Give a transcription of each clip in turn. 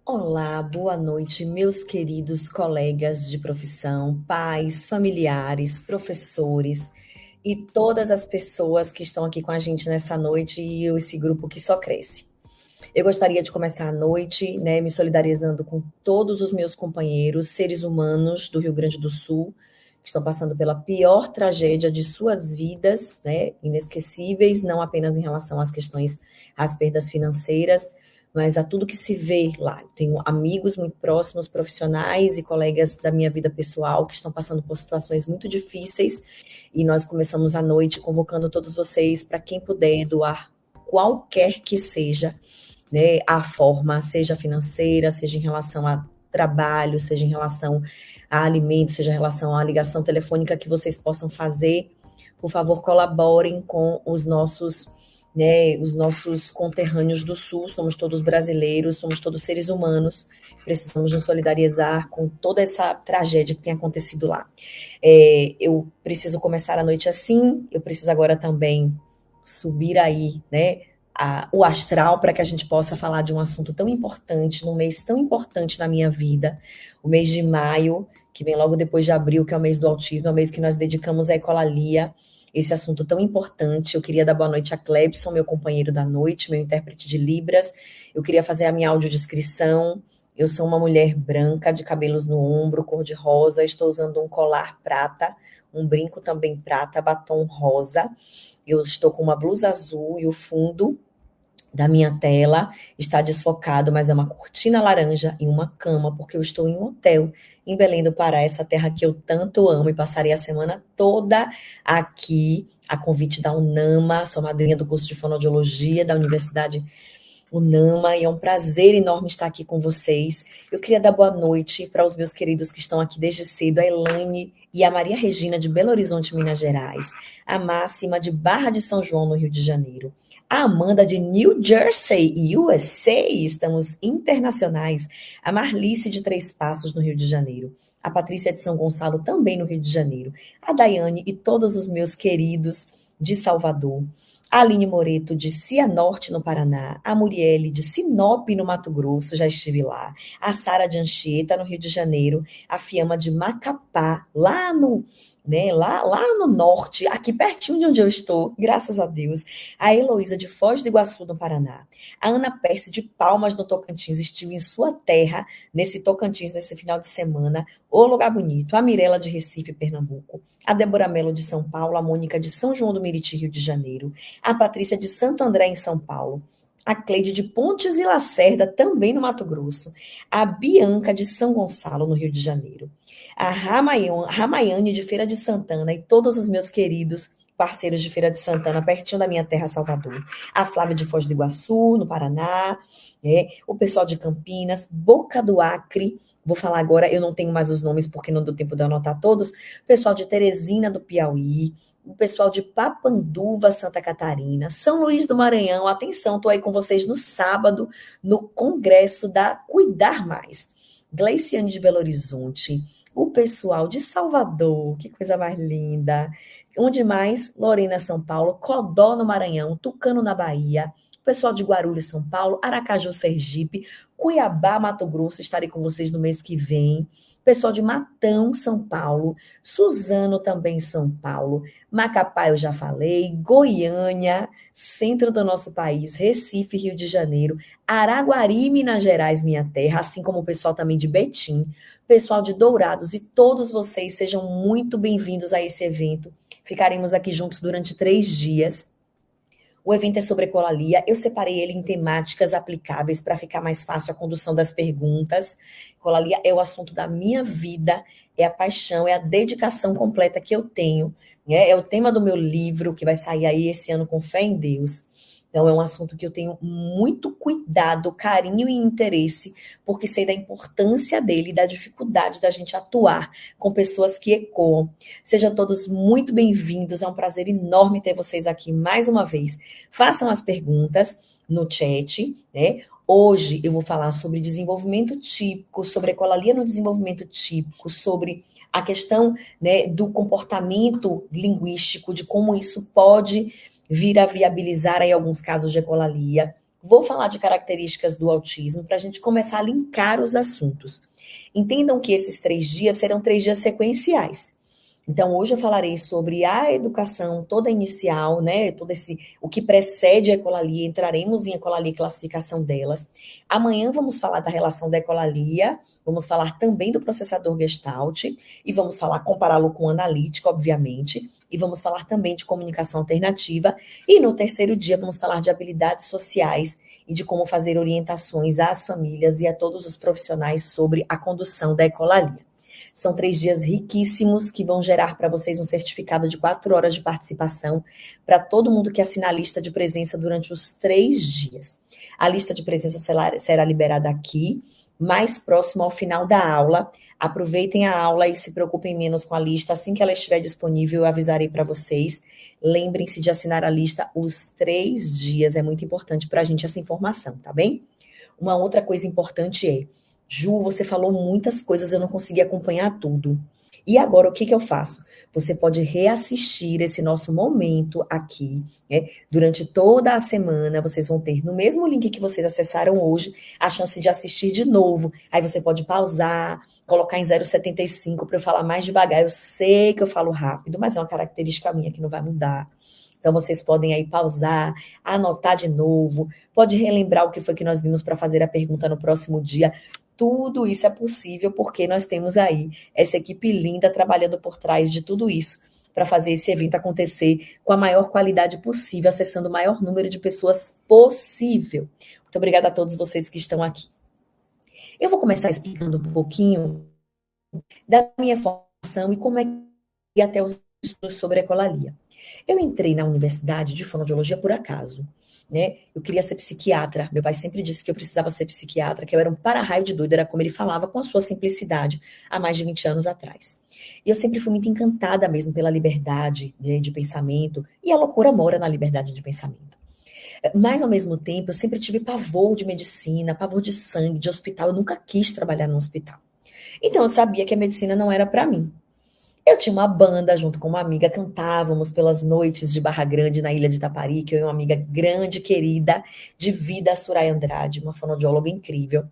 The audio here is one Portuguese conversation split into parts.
Olá, boa noite, meus queridos colegas de profissão, pais, familiares, professores e todas as pessoas que estão aqui com a gente nessa noite e esse grupo que só cresce. Eu gostaria de começar a noite, né, me solidarizando com todos os meus companheiros, seres humanos do Rio Grande do Sul, que estão passando pela pior tragédia de suas vidas, né, inesquecíveis, não apenas em relação às questões, às perdas financeiras, mas a tudo que se vê lá. Eu tenho amigos muito próximos, profissionais e colegas da minha vida pessoal que estão passando por situações muito difíceis, e nós começamos a noite convocando todos vocês para quem puder doar qualquer que seja, né, a forma, seja financeira, seja em relação a trabalho, seja em relação a alimento, seja em relação à ligação telefônica que vocês possam fazer, por favor, colaborem com os nossos conterrâneos do Sul. Somos todos brasileiros, somos todos seres humanos, precisamos nos solidarizar com toda essa tragédia que tem acontecido lá. Eu preciso começar a noite assim, eu preciso agora também subir aí, né, o astral para que a gente possa falar de um assunto tão importante, num mês tão importante na minha vida, o mês de maio, que vem logo depois de abril, que é o mês do autismo, é o mês que nós dedicamos à ecolalia, esse assunto tão importante. Eu queria dar boa noite a Clebson, meu companheiro da noite, meu intérprete de Libras. Eu queria fazer a minha audiodescrição. Eu sou uma mulher branca, de cabelos no ombro, cor de rosa, estou usando um colar prata, um brinco também prata, batom rosa. Eu estou com uma blusa azul e o fundo da minha tela está desfocado, mas é uma cortina laranja e uma cama, porque eu estou em um hotel em Belém do Pará, essa terra que eu tanto amo, e passarei a semana toda aqui, a convite da UNAMA. Sou madrinha do curso de fonoaudiologia da Universidade UNAMA, e é um prazer enorme estar aqui com vocês. Eu queria dar boa noite para os meus queridos que estão aqui desde cedo, a Elaine e a Maria Regina, de Belo Horizonte, Minas Gerais, a Máxima, de Barra de São João, no Rio de Janeiro, a Amanda, de New Jersey, USA, estamos internacionais, a Marlice, de Três Passos, no Rio de Janeiro, a Patrícia, de São Gonçalo, também no Rio de Janeiro, a Daiane e todos os meus queridos de Salvador, a Aline Moreto, de Cianorte, no Paraná, a Muriele, de Sinop, no Mato Grosso, já estive lá, a Sara de Anchieta, no Rio de Janeiro, a Fiamma de Macapá, lá no norte, aqui pertinho de onde eu estou, graças a Deus, a Heloísa, de Foz do Iguaçu, no Paraná, a Ana Perce, de Palmas, no Tocantins, estive em sua terra, nesse Tocantins, nesse final de semana, ô lugar bonito, a Mirela, de Recife, Pernambuco, a Débora Mello, de São Paulo, a Mônica, de São João do Meriti, Rio de Janeiro, a Patrícia, de Santo André, em São Paulo, a Cleide, de Pontes e Lacerda, também no Mato Grosso, a Bianca, de São Gonçalo, no Rio de Janeiro, a Ramaiane, de Feira de Santana, e todos os meus queridos parceiros de Feira de Santana, pertinho da minha terra, Salvador, a Flávia, de Foz do Iguaçu, no Paraná, né? O pessoal de Campinas, Boca do Acre, vou falar agora, eu não tenho mais os nomes porque não deu tempo de eu anotar todos, o pessoal de Teresina do Piauí, o pessoal de Papanduva, Santa Catarina, São Luís do Maranhão. Atenção, estou aí com vocês no sábado, no congresso da Cuidar Mais. Gleiciane, de Belo Horizonte, o pessoal de Salvador, que coisa mais linda. Onde mais? Lorena, São Paulo, Codó, no Maranhão, Tucano, na Bahia, o pessoal de Guarulhos, São Paulo, Aracaju, Sergipe, Cuiabá, Mato Grosso, estarei com vocês no mês que vem. Pessoal de Matão, São Paulo, Suzano, também São Paulo, Macapá, eu já falei, Goiânia, centro do nosso país, Recife, Rio de Janeiro, Araguari, Minas Gerais, minha terra, assim como o pessoal também de Betim, pessoal de Dourados, e todos vocês sejam muito bem-vindos a esse evento. Ficaremos aqui juntos durante 3 dias. O evento é sobre ecolalia. Eu separei ele em temáticas aplicáveis para ficar mais fácil a condução das perguntas. Ecolalia é o assunto da minha vida, é a paixão, é a dedicação completa que eu tenho, né? É o tema do meu livro, que vai sair aí esse ano, com fé em Deus. Então, é um assunto que eu tenho muito cuidado, carinho e interesse, porque sei da importância dele e da dificuldade da gente atuar com pessoas que ecoam. Sejam todos muito bem-vindos, é um prazer enorme ter vocês aqui mais uma vez. Façam as perguntas no chat, né? Hoje eu vou falar sobre desenvolvimento típico, sobre ecolalia no desenvolvimento típico, sobre a questão, né, do comportamento linguístico, de como isso pode vir a viabilizar aí alguns casos de ecolalia. Vou falar de características do autismo para a gente começar a linkar os assuntos. Entendam que esses 3 dias serão 3 dias sequenciais. Então, hoje eu falarei sobre a educação toda inicial, né? O que precede a ecolalia, entraremos em ecolalia e classificação delas. Amanhã vamos falar da relação da ecolalia, vamos falar também do processador Gestalt, e vamos falar, compará-lo com o analítico, obviamente, e vamos falar também de comunicação alternativa. E no terceiro dia, vamos falar de habilidades sociais e de como fazer orientações às famílias e a todos os profissionais sobre a condução da ecolalia. São 3 dias riquíssimos que vão gerar para vocês um certificado de 4 horas de participação para todo mundo que assinar a lista de presença durante os 3 dias. A lista de presença será liberada aqui, mais próximo ao final da aula. Aproveitem a aula e se preocupem menos com a lista. Assim que ela estiver disponível, eu avisarei para vocês. Lembrem-se de assinar a lista os 3 dias. É muito importante para a gente essa informação, tá bem? Uma outra coisa importante é: Ju, você falou muitas coisas, eu não consegui acompanhar tudo. E agora, o que eu faço? Você pode reassistir esse nosso momento aqui, né? Durante toda a semana, vocês vão ter, no mesmo link que vocês acessaram hoje, a chance de assistir de novo. Aí você pode pausar, colocar em 0,75 para eu falar mais devagar. Eu sei que eu falo rápido, mas é uma característica minha que não vai mudar. Então, vocês podem aí pausar, anotar de novo, pode relembrar o que foi que nós vimos para fazer a pergunta no próximo dia. Tudo isso é possível porque nós temos aí essa equipe linda trabalhando por trás de tudo isso para fazer esse evento acontecer com a maior qualidade possível, acessando o maior número de pessoas possível. Muito obrigada a todos vocês que estão aqui. Eu vou começar explicando um pouquinho da minha formação e como é que até os estudos sobre ecolalia. Eu entrei na universidade de fonoaudiologia por acaso, né? Eu queria ser psiquiatra. Meu pai sempre disse que eu precisava ser psiquiatra, que eu era um para-raio de doido, era como ele falava, com a sua simplicidade, há mais de 20 anos atrás. E eu sempre fui muito encantada mesmo pela liberdade, né, de pensamento, e a loucura mora na liberdade de pensamento. Mas, ao mesmo tempo, eu sempre tive pavor de medicina, pavor de sangue, de hospital. Eu nunca quis trabalhar no hospital. Então, eu sabia que a medicina não era para mim. Eu tinha uma banda junto com uma amiga, cantávamos pelas noites de Barra Grande, na ilha de Itapari, que eu e uma amiga grande, querida, de vida, a Soraya Andrade, uma fonoaudióloga incrível.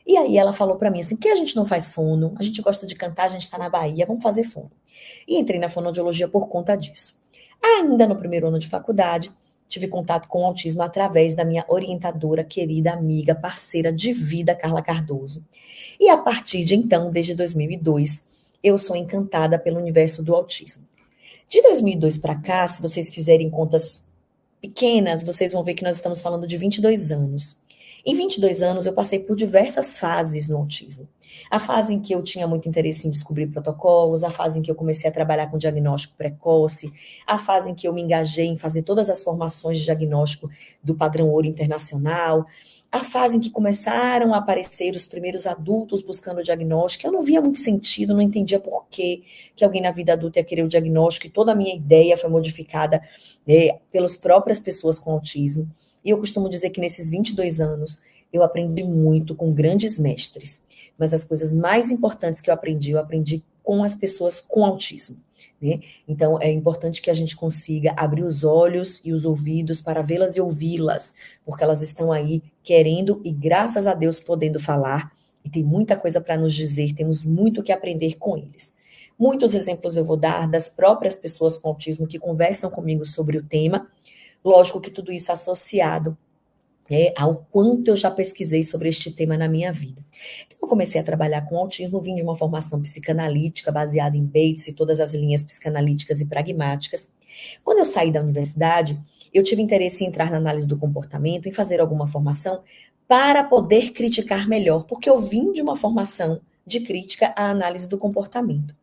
E aí ela falou para mim assim: por que a gente não faz fono? A gente gosta de cantar, a gente está na Bahia, vamos fazer fono. E entrei na fonoaudiologia por conta disso. Ainda no primeiro ano de faculdade, tive contato com o autismo através da minha orientadora, querida amiga, parceira de vida, Carla Cardoso. E a partir de então, desde 2002, eu sou encantada pelo universo do autismo. De 2002 para cá, se vocês fizerem contas pequenas, vocês vão ver que nós estamos falando de 22 anos. Em 22 anos, eu passei por diversas fases no autismo. A fase em que eu tinha muito interesse em descobrir protocolos, a fase em que eu comecei a trabalhar com diagnóstico precoce, a fase em que eu me engajei em fazer todas as formações de diagnóstico do padrão ouro internacional, a fase em que começaram a aparecer os primeiros adultos buscando o diagnóstico. Eu não via muito sentido, não entendia por que alguém na vida adulta ia querer o diagnóstico, e toda a minha ideia foi modificada pelas próprias pessoas com autismo. E eu costumo dizer que nesses 22 anos eu aprendi muito com grandes mestres, mas as coisas mais importantes que eu aprendi com as pessoas com autismo, né? Então é importante que a gente consiga abrir os olhos e os ouvidos para vê-las e ouvi-las, porque elas estão aí querendo e, graças a Deus, podendo falar, e tem muita coisa para nos dizer, temos muito o que aprender com eles. Muitos exemplos eu vou dar das próprias pessoas com autismo que conversam comigo sobre o tema. Lógico que tudo isso associado ao quanto eu já pesquisei sobre este tema na minha vida. Então, eu comecei a trabalhar com autismo, vim de uma formação psicanalítica baseada em Bates e todas as linhas psicanalíticas e pragmáticas. Quando eu saí da universidade, eu tive interesse em entrar na análise do comportamento, em fazer alguma formação para poder criticar melhor, porque eu vim de uma formação de crítica à análise do comportamento.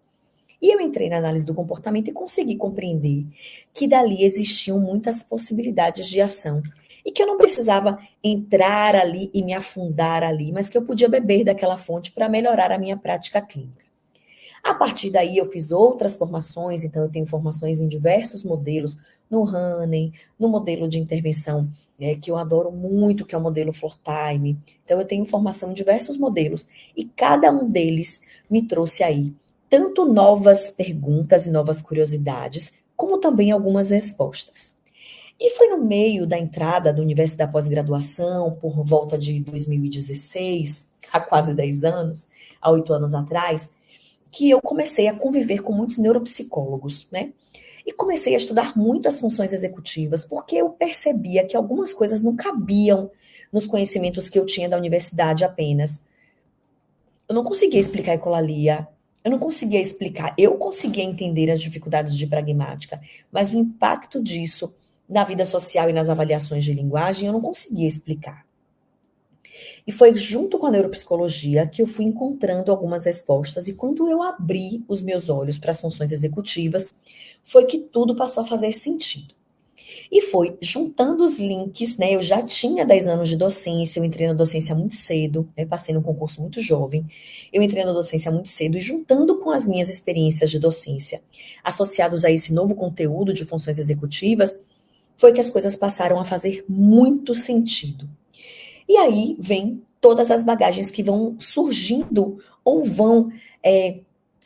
E eu entrei na análise do comportamento e consegui compreender que dali existiam muitas possibilidades de ação e que eu não precisava entrar ali e me afundar ali, mas que eu podia beber daquela fonte para melhorar a minha prática clínica. A partir daí eu fiz outras formações, então eu tenho formações em diversos modelos, no Hahnemann, no modelo de intervenção, que eu adoro muito, que é o modelo Floor Time. Então eu tenho formação em diversos modelos e cada um deles me trouxe aí tanto novas perguntas e novas curiosidades, como também algumas respostas. E foi no meio da entrada do universo da pós-graduação, por volta de 2016, há quase 10 anos, há 8 anos atrás, que eu comecei a conviver com muitos neuropsicólogos, né? E comecei a estudar muito as funções executivas, porque eu percebia que algumas coisas não cabiam nos conhecimentos que eu tinha da universidade apenas. Eu não conseguia explicar ecolalia, eu não conseguia explicar, eu conseguia entender as dificuldades de pragmática, mas o impacto disso na vida social e nas avaliações de linguagem eu não conseguia explicar. E foi junto com a neuropsicologia que eu fui encontrando algumas respostas, e quando eu abri os meus olhos para as funções executivas, foi que tudo passou a fazer sentido. E foi juntando os links, né? Eu já tinha 10 anos de docência, eu entrei na docência muito cedo, eu passei num concurso muito jovem, eu entrei na docência muito cedo, e juntando com as minhas experiências de docência, associados a esse novo conteúdo de funções executivas, foi que as coisas passaram a fazer muito sentido. E aí vem todas as bagagens que vão surgindo ou vão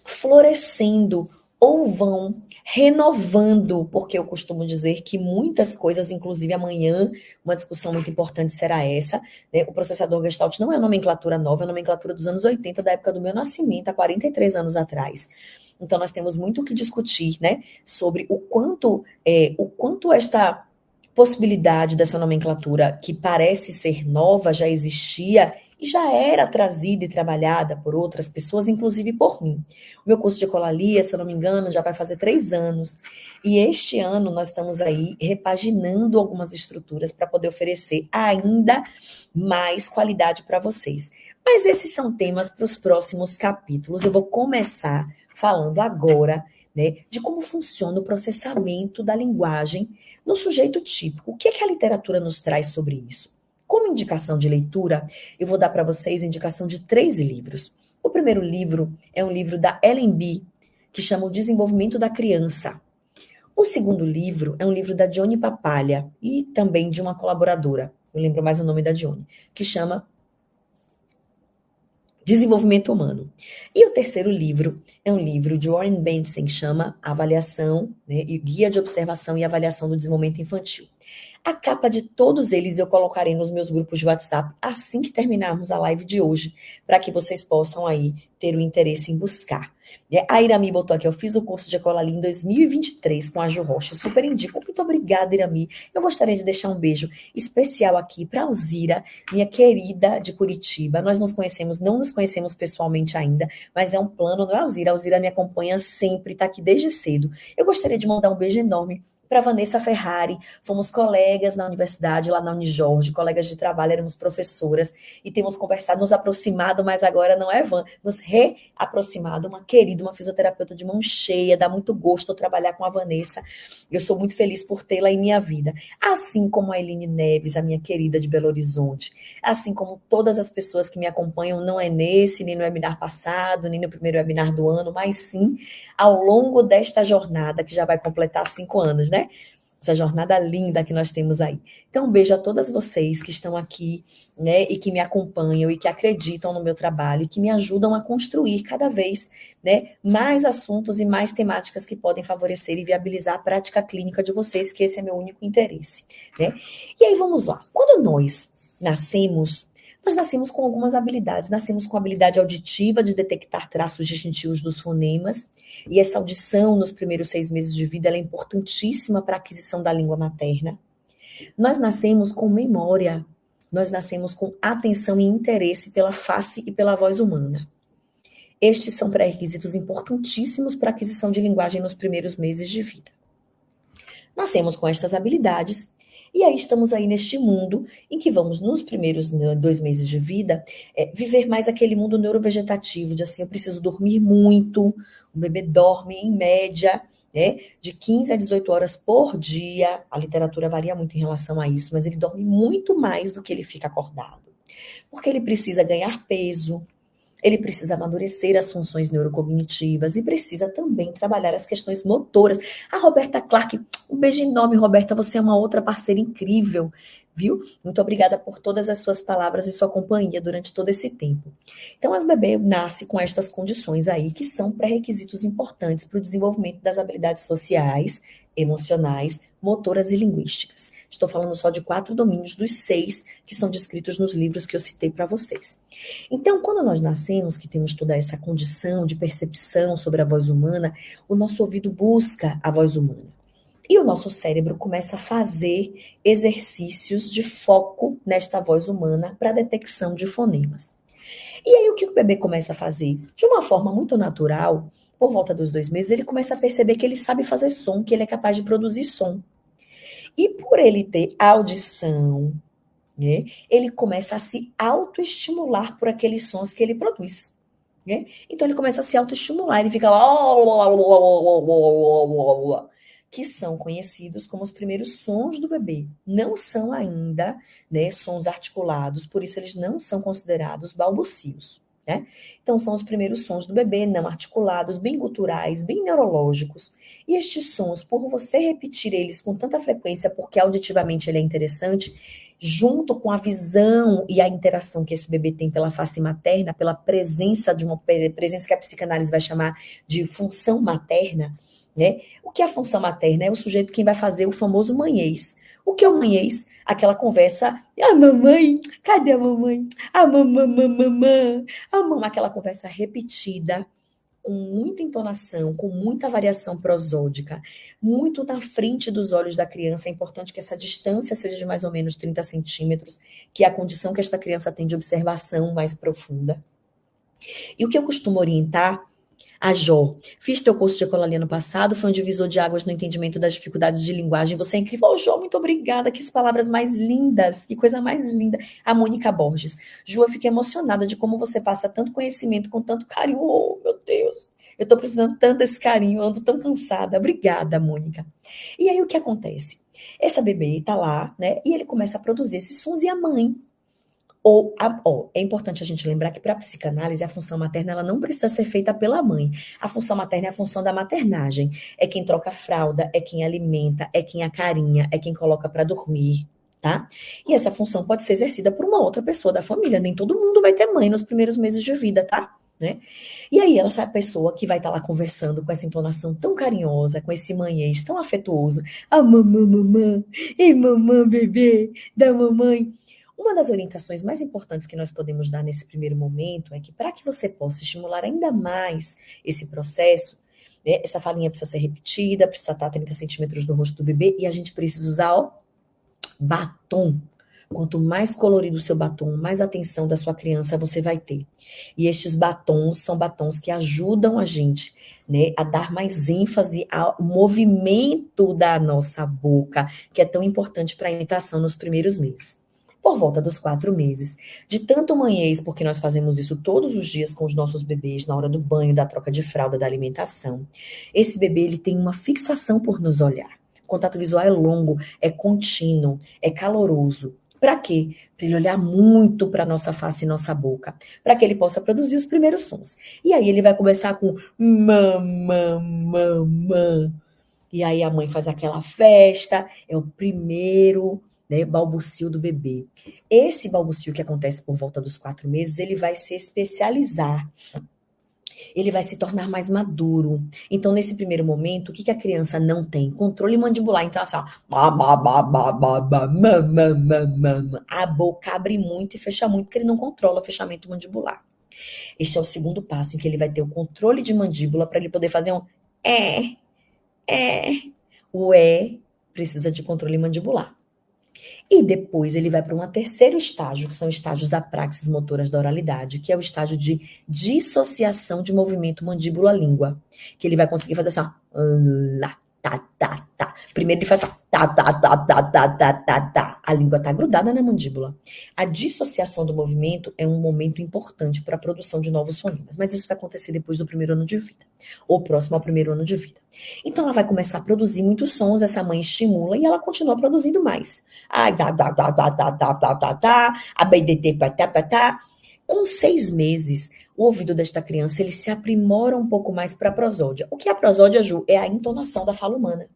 florescendo ou vão renovando, porque eu costumo dizer que muitas coisas, inclusive amanhã, uma discussão muito importante será essa, né? O processador Gestalt não é uma nomenclatura nova, é uma nomenclatura dos anos 80, da época do meu nascimento, há 43 anos atrás. Então nós temos muito o que discutir, né, sobre o quanto esta possibilidade dessa nomenclatura, que parece ser nova, já existia e já era trazida e trabalhada por outras pessoas, inclusive por mim. O meu curso de ecolalia, se eu não me engano, já vai fazer 3 anos. E este ano nós estamos aí repaginando algumas estruturas para poder oferecer ainda mais qualidade para vocês. Mas esses são temas para os próximos capítulos. Eu vou começar falando agora, né, de como funciona o processamento da linguagem no sujeito típico. O que é que a literatura nos traz sobre isso? Como indicação de leitura, eu vou dar para vocês a indicação de 3 livros. O primeiro livro é um livro da Ellen Bee, que chama O Desenvolvimento da Criança. O segundo livro é um livro da Dione Papalha e também de uma colaboradora, eu lembro mais o nome da Dione, que chama Desenvolvimento Humano. E o terceiro livro é um livro de Warren Benson, que chama Avaliação, né, e Guia de Observação e Avaliação do Desenvolvimento Infantil. A capa de todos eles eu colocarei nos meus grupos de WhatsApp assim que terminarmos a live de hoje, para que vocês possam aí ter o interesse em buscar. A Irami botou aqui, eu fiz o curso de ecolalia em 2023 com a Ju Rocha, super indico. Muito obrigada, Irami. Eu gostaria de deixar um beijo especial aqui para a Alzira, minha querida de Curitiba. Nós não nos conhecemos pessoalmente ainda, mas é um plano, não é, Alzira? A Alzira me acompanha sempre, está aqui desde cedo. Eu gostaria de mandar um beijo enorme para Vanessa Ferrari, fomos colegas na universidade, lá na Unijorge, colegas de trabalho, éramos professoras, e temos conversado, nos aproximado, mas agora não é Van, nos reaproximado, uma querida, uma fisioterapeuta de mão cheia, dá muito gosto trabalhar com a Vanessa, eu sou muito feliz por tê-la em minha vida, assim como a Eline Neves, a minha querida de Belo Horizonte, assim como todas as pessoas que me acompanham, não é nesse, nem no webinar passado, nem no primeiro webinar do ano, mas sim ao longo desta jornada, que já vai completar 5 anos, né? Essa jornada linda que nós temos aí. Então, um beijo a todas vocês que estão aqui, né, e que me acompanham e que acreditam no meu trabalho e que me ajudam a construir cada vez, né, mais assuntos e mais temáticas que podem favorecer e viabilizar a prática clínica de vocês, que esse é meu único interesse, né? E aí vamos lá. Quando nós nascemos com algumas habilidades. Nascemos com a habilidade auditiva de detectar traços distintivos dos fonemas, e essa audição nos primeiros 6 meses de vida ela é importantíssima para a aquisição da língua materna. Nós nascemos com memória, nós nascemos com atenção e interesse pela face e pela voz humana. Estes são pré-requisitos importantíssimos para a aquisição de linguagem nos primeiros meses de vida. Nascemos com estas habilidades, e aí estamos aí neste mundo em que vamos, nos primeiros 2 meses de vida, viver mais aquele mundo neurovegetativo, de assim, eu preciso dormir muito, o bebê dorme em média, né, de 15 a 18 horas por dia, a literatura varia muito em relação a isso, mas ele dorme muito mais do que ele fica acordado, porque ele precisa ganhar peso, ele precisa amadurecer as funções neurocognitivas e precisa também trabalhar as questões motoras. A Roberta Clark, um beijo enorme, Roberta, você é uma outra parceira incrível. viu? Muito obrigada por todas as suas palavras e sua companhia durante todo esse tempo. Então, as bebês nascem com estas condições aí, que são pré-requisitos importantes para o desenvolvimento das habilidades sociais, emocionais, motoras e linguísticas. Estou falando só de 4 domínios dos 6 que são descritos nos livros que eu citei para vocês. Então, quando nós nascemos, que temos toda essa condição de percepção sobre a voz humana, o nosso ouvido busca a voz humana. E o nosso cérebro começa a fazer exercícios de foco nesta voz humana para detecção de fonemas. E aí o que o bebê começa a fazer? De uma forma muito natural, por volta dos 2 meses, ele começa a perceber que ele sabe fazer som, que ele é capaz de produzir som. E por ele ter audição, né, ele começa a se autoestimular por aqueles sons que ele produz. Né? Então ele começa a se autoestimular, ele fica lá, que são conhecidos como os primeiros sons do bebê. Não são ainda, né, sons articulados, por isso eles não são considerados balbucios. Né? Então são os primeiros sons do bebê, não articulados, bem guturais, bem neurológicos. E estes sons, por você repetir eles com tanta frequência, porque auditivamente ele é interessante, junto com a visão e a interação que esse bebê tem pela face materna, pela presença de uma presença que a psicanálise vai chamar de função materna, né? O que é a função materna? É o sujeito quem vai fazer o famoso manhês. O que é o manhês? Aquela conversa, a mamãe, cadê a mamãe? A mamãe, mamãe, a mamãe, aquela conversa repetida, com muita entonação, com muita variação prosódica, muito na frente dos olhos da criança. É importante que essa distância seja de mais ou menos 30 centímetros, que é a condição que esta criança tem de observação mais profunda. E o que eu costumo orientar a Jó, fiz teu curso de ecolalia ano passado, foi um divisor de águas no entendimento das dificuldades de linguagem. Você é incrível. Oh, Jó, muito obrigada. Que palavras mais lindas. Que coisa mais linda. A Mônica Borges. Ju, eu fiquei emocionada de como você passa tanto conhecimento com tanto carinho. Oh, meu Deus. Eu tô precisando tanto desse carinho. Eu ando tão cansada. Obrigada, Mônica. E aí, o que acontece? Essa bebê tá lá, né? E ele começa a produzir esses sons e a mãe é importante a gente lembrar que para a psicanálise a função materna ela não precisa ser feita pela mãe. A função materna é a função da maternagem. É quem troca a fralda, é quem alimenta, é quem acarinha, é quem coloca para dormir, tá? E essa função pode ser exercida por uma outra pessoa da família. Nem todo mundo vai ter mãe nos primeiros meses de vida, tá? Né? E aí essa pessoa que vai estar lá conversando com essa entonação tão carinhosa, com esse manhês tão afetuoso, a mamãe, mamãe, ei mamãe, bebê, da mamãe. Uma das orientações mais importantes que nós podemos dar nesse primeiro momento é que para que você possa estimular ainda mais esse processo, né, essa falinha precisa ser repetida, precisa estar a 30 centímetros do rosto do bebê e a gente precisa usar batom. Quanto mais colorido o seu batom, mais atenção da sua criança você vai ter. E estes batons são batons que ajudam a gente, né, a dar mais ênfase ao movimento da nossa boca, que é tão importante para a imitação nos primeiros meses. Por volta dos 4 meses. De tanto manhês, porque nós fazemos isso todos os dias com os nossos bebês, na hora do banho, da troca de fralda, da alimentação. Esse bebê, ele tem uma fixação por nos olhar. O contato visual é longo, é contínuo, é caloroso. Para quê? Para ele olhar muito para nossa face e nossa boca, para que ele possa produzir os primeiros sons. E aí ele vai começar com mamã, mamã. E aí a mãe faz aquela festa, é o primeiro, né, balbucio do bebê. Esse balbucio que acontece por volta dos 4 meses, ele vai se especializar. Ele vai se tornar mais maduro. Então, nesse primeiro momento, o que a criança não tem? Controle mandibular. Então, assim, ó, a boca abre muito e fecha muito, porque ele não controla o fechamento mandibular. Este é o segundo passo, em que ele vai ter o controle de mandíbula para ele poder fazer um o precisa de controle mandibular. E depois ele vai para um terceiro estágio, que são estágios da praxis motoras da oralidade, que é o estágio de dissociação de movimento mandíbula-língua. Que ele vai conseguir fazer assim, ó, lá, tá, tá, tá. Primeiro ele faz assim, tá, tá, tá, tá, tá, tá, tá, tá. A língua tá grudada na mandíbula. A dissociação do movimento é um momento importante para a produção de novos fonemas, mas isso vai acontecer depois do primeiro ano de vida, ou próximo ao primeiro ano de vida. Então ela vai começar a produzir muitos sons, essa mãe estimula e ela continua produzindo mais. Ai, dá, dá, dá, dá, dá, dá, dá, dá, dá, a BDT, patá, patá. Com 6 meses, o ouvido desta criança ele se aprimora um pouco mais para a prosódia. O que é a prosódia, Ju? É a entonação da fala humana.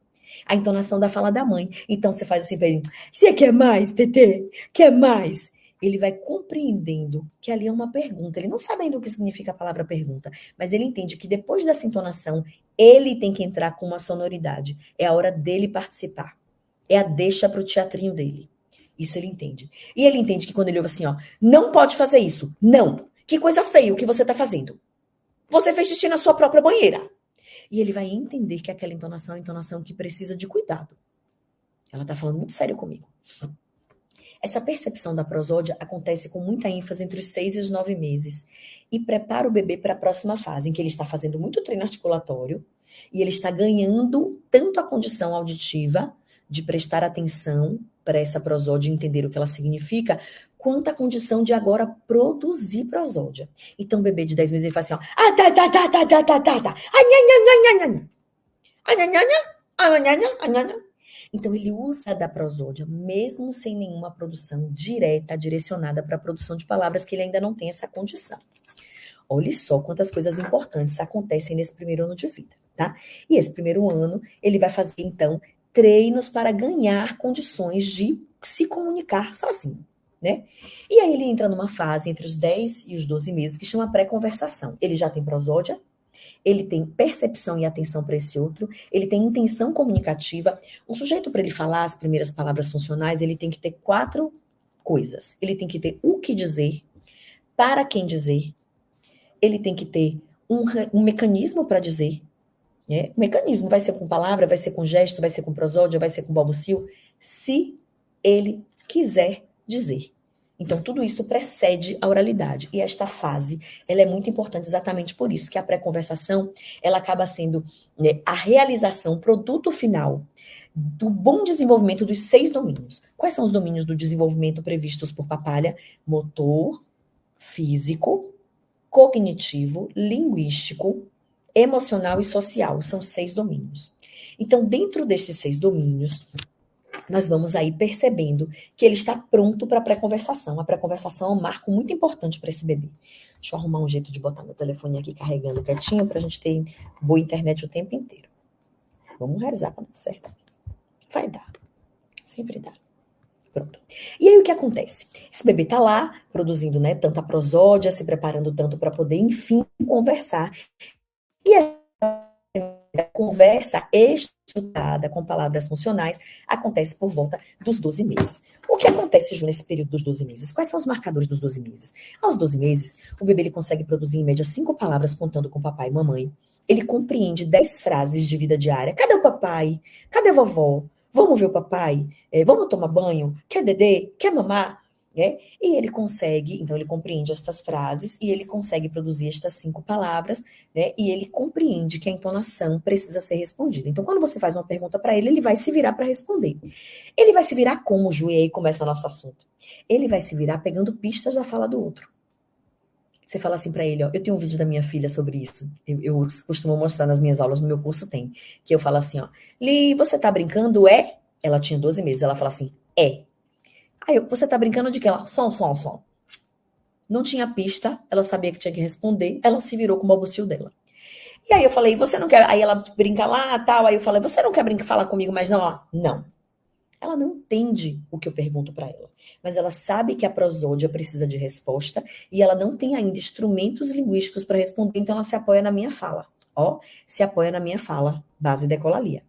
A entonação da fala da mãe. Então, você faz assim para ele, você quer mais, Tetê? Quer mais? Ele vai compreendendo que ali é uma pergunta. Ele não sabe ainda o que significa a palavra pergunta, mas ele entende que depois dessa entonação, ele tem que entrar com uma sonoridade. É a hora dele participar. É a deixa para o teatrinho dele. Isso ele entende. E ele entende que quando ele ouve assim, ó, não pode fazer isso. Não. Que coisa feia o que você está fazendo. Você fez xixi na sua própria banheira. E ele vai entender que aquela entonação é a entonação que precisa de cuidado. Ela está falando muito sério comigo. Essa percepção da prosódia acontece com muita ênfase entre os 6 e os 9 meses e prepara o bebê para a próxima fase, em que ele está fazendo muito treino articulatório e ele está ganhando tanto a condição auditiva de prestar atenção para essa prosódia e entender o que ela significa, quanto a condição de agora produzir prosódia. Então, o bebê de 10 meses ele faz assim, ó, então, ele usa da prosódia, mesmo sem nenhuma produção direta, direcionada para a produção de palavras, que ele ainda não tem essa condição. Olha só quantas coisas importantes acontecem nesse primeiro ano de vida, tá? E esse primeiro ano, ele vai fazer, então, treinos para ganhar condições de se comunicar sozinho, né? E aí ele entra numa fase entre os 10 e os 12 meses que chama pré-conversação. Ele já tem prosódia, ele tem percepção e atenção para esse outro, ele tem intenção comunicativa. Um sujeito, para ele falar as primeiras palavras funcionais, ele tem que ter 4 coisas. Ele tem que ter o que dizer, para quem dizer, ele tem que ter um mecanismo para dizer, né? O mecanismo vai ser com palavra, vai ser com gesto, vai ser com prosódia, vai ser com balbucio, se ele quiser dizer. Então, tudo isso precede a oralidade. E esta fase, ela é muito importante exatamente por isso, que a pré-conversação, ela acaba sendo, né, a realização, o produto final do bom desenvolvimento dos 6 domínios. Quais são os domínios do desenvolvimento previstos por Papalha? Motor, físico, cognitivo, linguístico, emocional e social. São 6 domínios. Então, dentro desses 6 domínios, nós vamos aí percebendo que ele está pronto para a pré-conversação. A pré-conversação é um marco muito importante para esse bebê. Deixa eu arrumar um jeito de botar meu telefone aqui carregando quietinho para a gente ter boa internet o tempo inteiro. Vamos rezar para dar certo. Vai dar. Sempre dá. Pronto. E aí o que acontece? Esse bebê está lá produzindo, né, tanta prosódia, se preparando tanto para poder, enfim, conversar. E a conversa estruturada com palavras funcionais acontece por volta dos 12 meses. O que acontece, Ju, nesse período dos 12 meses? Quais são os marcadores dos 12 meses? Aos 12 meses, o bebê ele consegue produzir em média 5 palavras contando com papai e mamãe. Ele compreende 10 frases de vida diária. Cadê o papai? Cadê a vovó? Vamos ver o papai? Vamos tomar banho? Quer dedê? Quer mamar? Né? E ele consegue, então ele compreende estas frases e ele consegue produzir estas 5 palavras, né? E ele compreende que a entonação precisa ser respondida. Então, quando você faz uma pergunta para ele, ele vai se virar para responder. Ele vai se virar como, Ju? E aí começa o nosso assunto. Ele vai se virar pegando pistas da fala do outro. Você fala assim para ele, ó, eu tenho um vídeo da minha filha sobre isso. Eu costumo mostrar nas minhas aulas, no meu curso tem, que eu falo assim, ó, Li, você tá brincando, é? Ela tinha 12 meses, ela fala assim, é. Aí, você tá brincando de quê? Ela, som. Não tinha pista, ela sabia que tinha que responder, ela se virou com o balbucio dela. E aí eu falei, você não quer... Aí ela brinca lá, tal, aí eu falei, você não quer falar comigo mais não? Ela, não. Ela não entende o que eu pergunto para ela, mas ela sabe que a prosódia precisa de resposta e ela não tem ainda instrumentos linguísticos para responder, então ela se apoia na minha fala. Ó, se apoia na minha fala, base decolalia.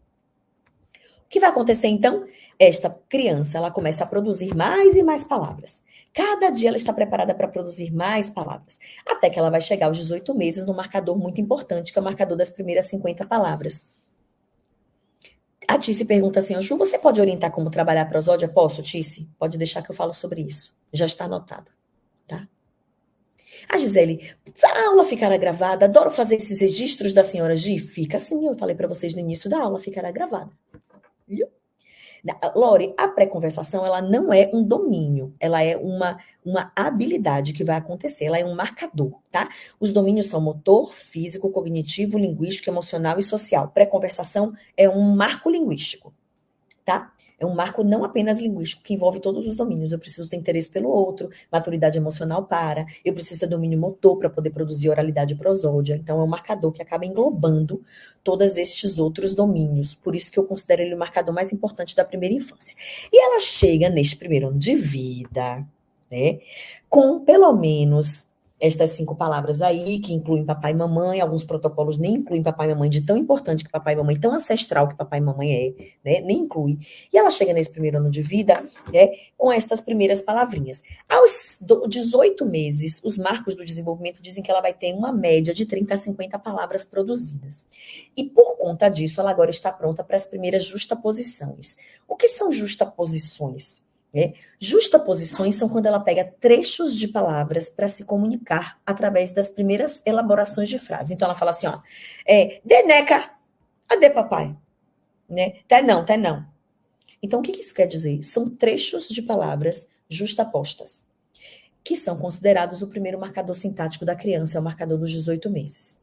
O que vai acontecer então? Esta criança, ela começa a produzir mais e mais palavras. Cada dia ela está preparada para produzir mais palavras, até que ela vai chegar aos 18 meses no marcador muito importante, que é o marcador das primeiras 50 palavras. A Tice pergunta assim, Ju, você pode orientar como trabalhar a prosódia? Posso, Tice? Pode deixar que eu falo sobre isso. Já está anotado, tá? A Gisele, a aula ficará gravada? Adoro fazer esses registros da senhora Gi. Fica assim, eu falei para vocês no início da aula, ficará gravada. Viu? Lore, a pré-conversação, ela não é um domínio, ela é uma habilidade que vai acontecer, ela é um marcador, tá? Os domínios são motor, físico, cognitivo, linguístico, emocional e social. Pré-conversação é um marco linguístico. tá? É um marco não apenas linguístico, que envolve todos os domínios. Eu preciso ter interesse pelo outro, maturidade emocional eu preciso ter domínio motor para poder produzir oralidade e prosódia. Então, é um marcador que acaba englobando todos estes outros domínios. Por isso que eu considero ele o marcador mais importante da primeira infância. E ela chega neste primeiro ano de vida, né, com pelo menos estas 5 palavras aí, que incluem papai e mamãe. Alguns protocolos nem incluem papai e mamãe, de tão importante que papai e mamãe, tão ancestral que papai e mamãe é, né? Nem inclui. E ela chega nesse primeiro ano de vida, né, com estas primeiras palavrinhas. Aos 18 meses, os marcos do desenvolvimento dizem que ela vai ter uma média de 30 a 50 palavras produzidas. E por conta disso, ela agora está pronta para as primeiras justaposições. O que são justaposições? Justaposições são quando ela pega trechos de palavras para se comunicar através das primeiras elaborações de frase. Então, ela fala assim, ó, Deneca, adê papai, né? Tá não, tá não. Então, o que isso quer dizer? São trechos de palavras justapostas, que são considerados o primeiro marcador sintático da criança, é o marcador dos 18 meses.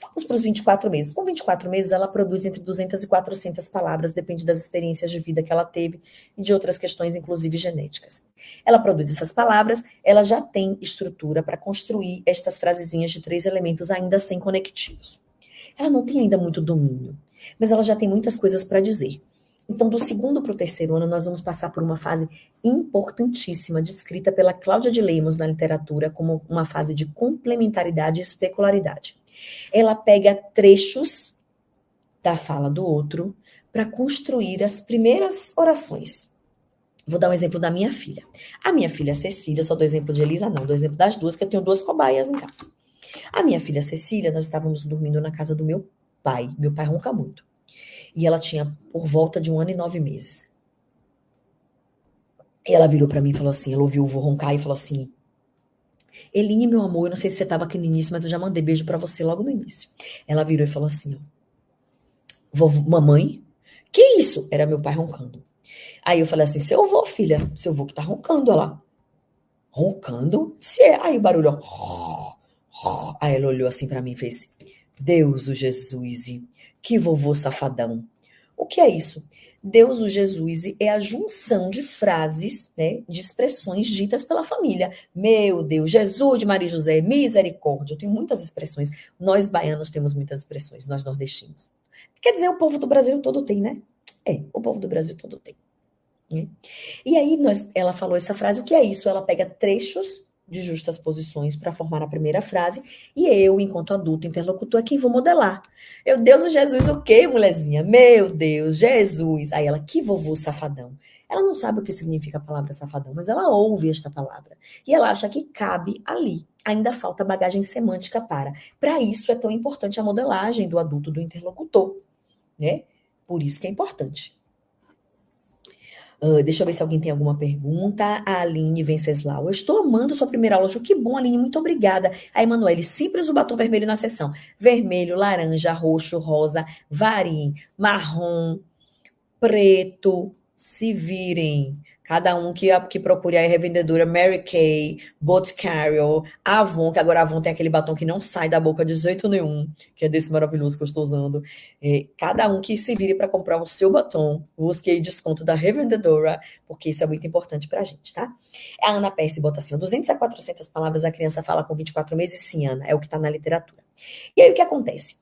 Vamos para os 24 meses. Com 24 meses, ela produz entre 200 e 400 palavras, depende das experiências de vida que ela teve e de outras questões, inclusive genéticas. Ela produz essas palavras, ela já tem estrutura para construir estas frasezinhas de 3 elementos ainda sem conectivos. Ela não tem ainda muito domínio, mas ela já tem muitas coisas para dizer. Então, do segundo para o terceiro ano, nós vamos passar por uma fase importantíssima, descrita pela Cláudia de Lemos na literatura como uma fase de complementaridade e especularidade. Ela pega trechos da fala do outro para construir as primeiras orações. Vou dar um exemplo da minha filha. A minha filha Cecília, só dou exemplo de Elisa, não, dou exemplo das duas, que eu tenho 2 cobaias em casa. A minha filha Cecília, nós estávamos dormindo na casa do meu pai. Meu pai ronca muito. E ela tinha por volta de 1 ano e 9 meses. E ela virou para mim e falou assim, ela ouviu o vô roncar e falou assim, Eline, meu amor, eu não sei se você estava aqui no início, mas eu já mandei beijo para você logo no início. Ela virou e falou assim, ó, mamãe, que isso? Era meu pai roncando. Aí eu falei assim, seu vô, filha, seu vô que tá roncando, ela. Roncando? Se é. Aí o barulho, ó. Aí ela olhou assim para mim e fez, Deus, o Jesus, que vovô safadão. O que é isso? Deus, o Jesus, é a junção de frases, né, de expressões ditas pela família. Meu Deus, Jesus de Maria e José, misericórdia. Eu tenho muitas expressões. Nós baianos temos muitas expressões, nós nordestinos. Quer dizer, o povo do Brasil todo tem, né? O povo do Brasil todo tem. Né? E aí ela falou essa frase, o que é isso? Ela pega trechos de justas posições para formar a primeira frase, e eu, enquanto adulto interlocutor, aqui vou modelar. Meu Deus, o Jesus, o quê, mulherzinha? Meu Deus, Jesus. Aí ela, que vovô safadão. Ela não sabe o que significa a palavra safadão, mas ela ouve esta palavra. E ela acha que cabe ali. Ainda falta bagagem semântica para. Para isso é tão importante a modelagem do adulto, do interlocutor. Né? Por isso que é importante. Deixa eu ver se alguém tem alguma pergunta. A Aline Venceslau. Eu estou amando sua primeira aula. Que bom, Aline, muito obrigada. A Emanuele, sempre usa o batom vermelho na sessão. Vermelho, laranja, roxo, rosa, varim, marrom, preto. Se virem. Cada um que procure a revendedora Mary Kay, Boticário, Avon, que agora a Avon tem aquele batom que não sai da boca de jeito nenhum, que é desse maravilhoso que eu estou usando. Cada um que se vire para comprar o seu batom, busque aí desconto da revendedora, porque isso é muito importante pra gente, tá? A Ana Percy bota assim, 200 a 400 palavras a criança fala com 24 meses, sim, Ana, é o que tá na literatura. E aí o que acontece?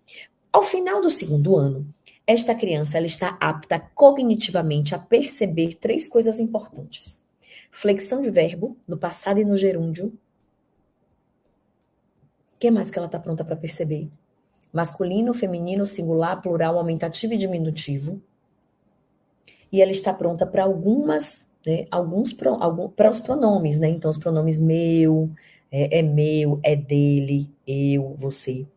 Ao final do segundo ano, esta criança ela está apta cognitivamente a perceber 3 coisas importantes. Flexão de verbo, no passado e no gerúndio. O que mais que ela está pronta para perceber? Masculino, feminino, singular, plural, aumentativo e diminutivo. E ela está pronta para algumas, né, para os pronomes, né? Então, os pronomes meu, meu, é dele, eu, você.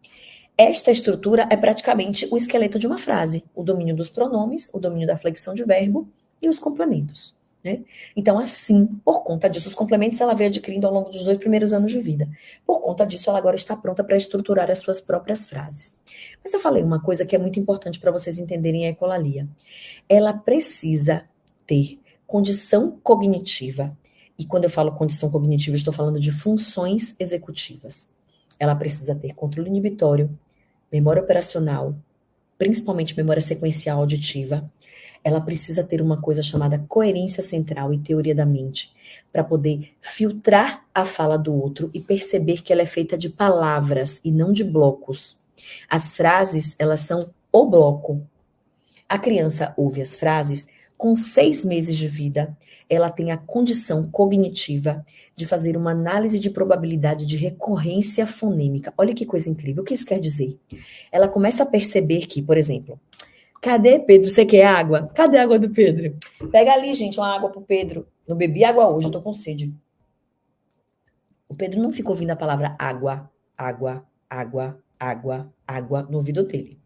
Esta estrutura é praticamente o esqueleto de uma frase. O domínio dos pronomes, o domínio da flexão de verbo e os complementos. Né? Então, assim, por conta disso, os complementos ela veio adquirindo ao longo dos 2 primeiros anos de vida. Por conta disso, ela agora está pronta para estruturar as suas próprias frases. Mas eu falei uma coisa que é muito importante para vocês entenderem a ecolalia. Ela precisa ter condição cognitiva. E quando eu falo condição cognitiva, eu estou falando de funções executivas. Ela precisa ter controle inibitório, memória operacional, principalmente memória sequencial auditiva. ela precisa ter uma coisa chamada coerência central e teoria da mente, para poder filtrar a fala do outro e perceber que ela é feita de palavras e não de blocos. As frases, elas são o bloco. A criança ouve as frases, com 6 meses de vida, ela tem a condição cognitiva de fazer uma análise de probabilidade de recorrência fonêmica. Olha que coisa incrível. O que isso quer dizer? Ela começa a perceber que, por exemplo, cadê Pedro? Você quer água? Cadê a água do Pedro? Pega ali, gente, uma água pro Pedro. Não bebi água hoje, eu tô com sede. O Pedro não ficou ouvindo a palavra água, água, água, água, água no ouvido dele.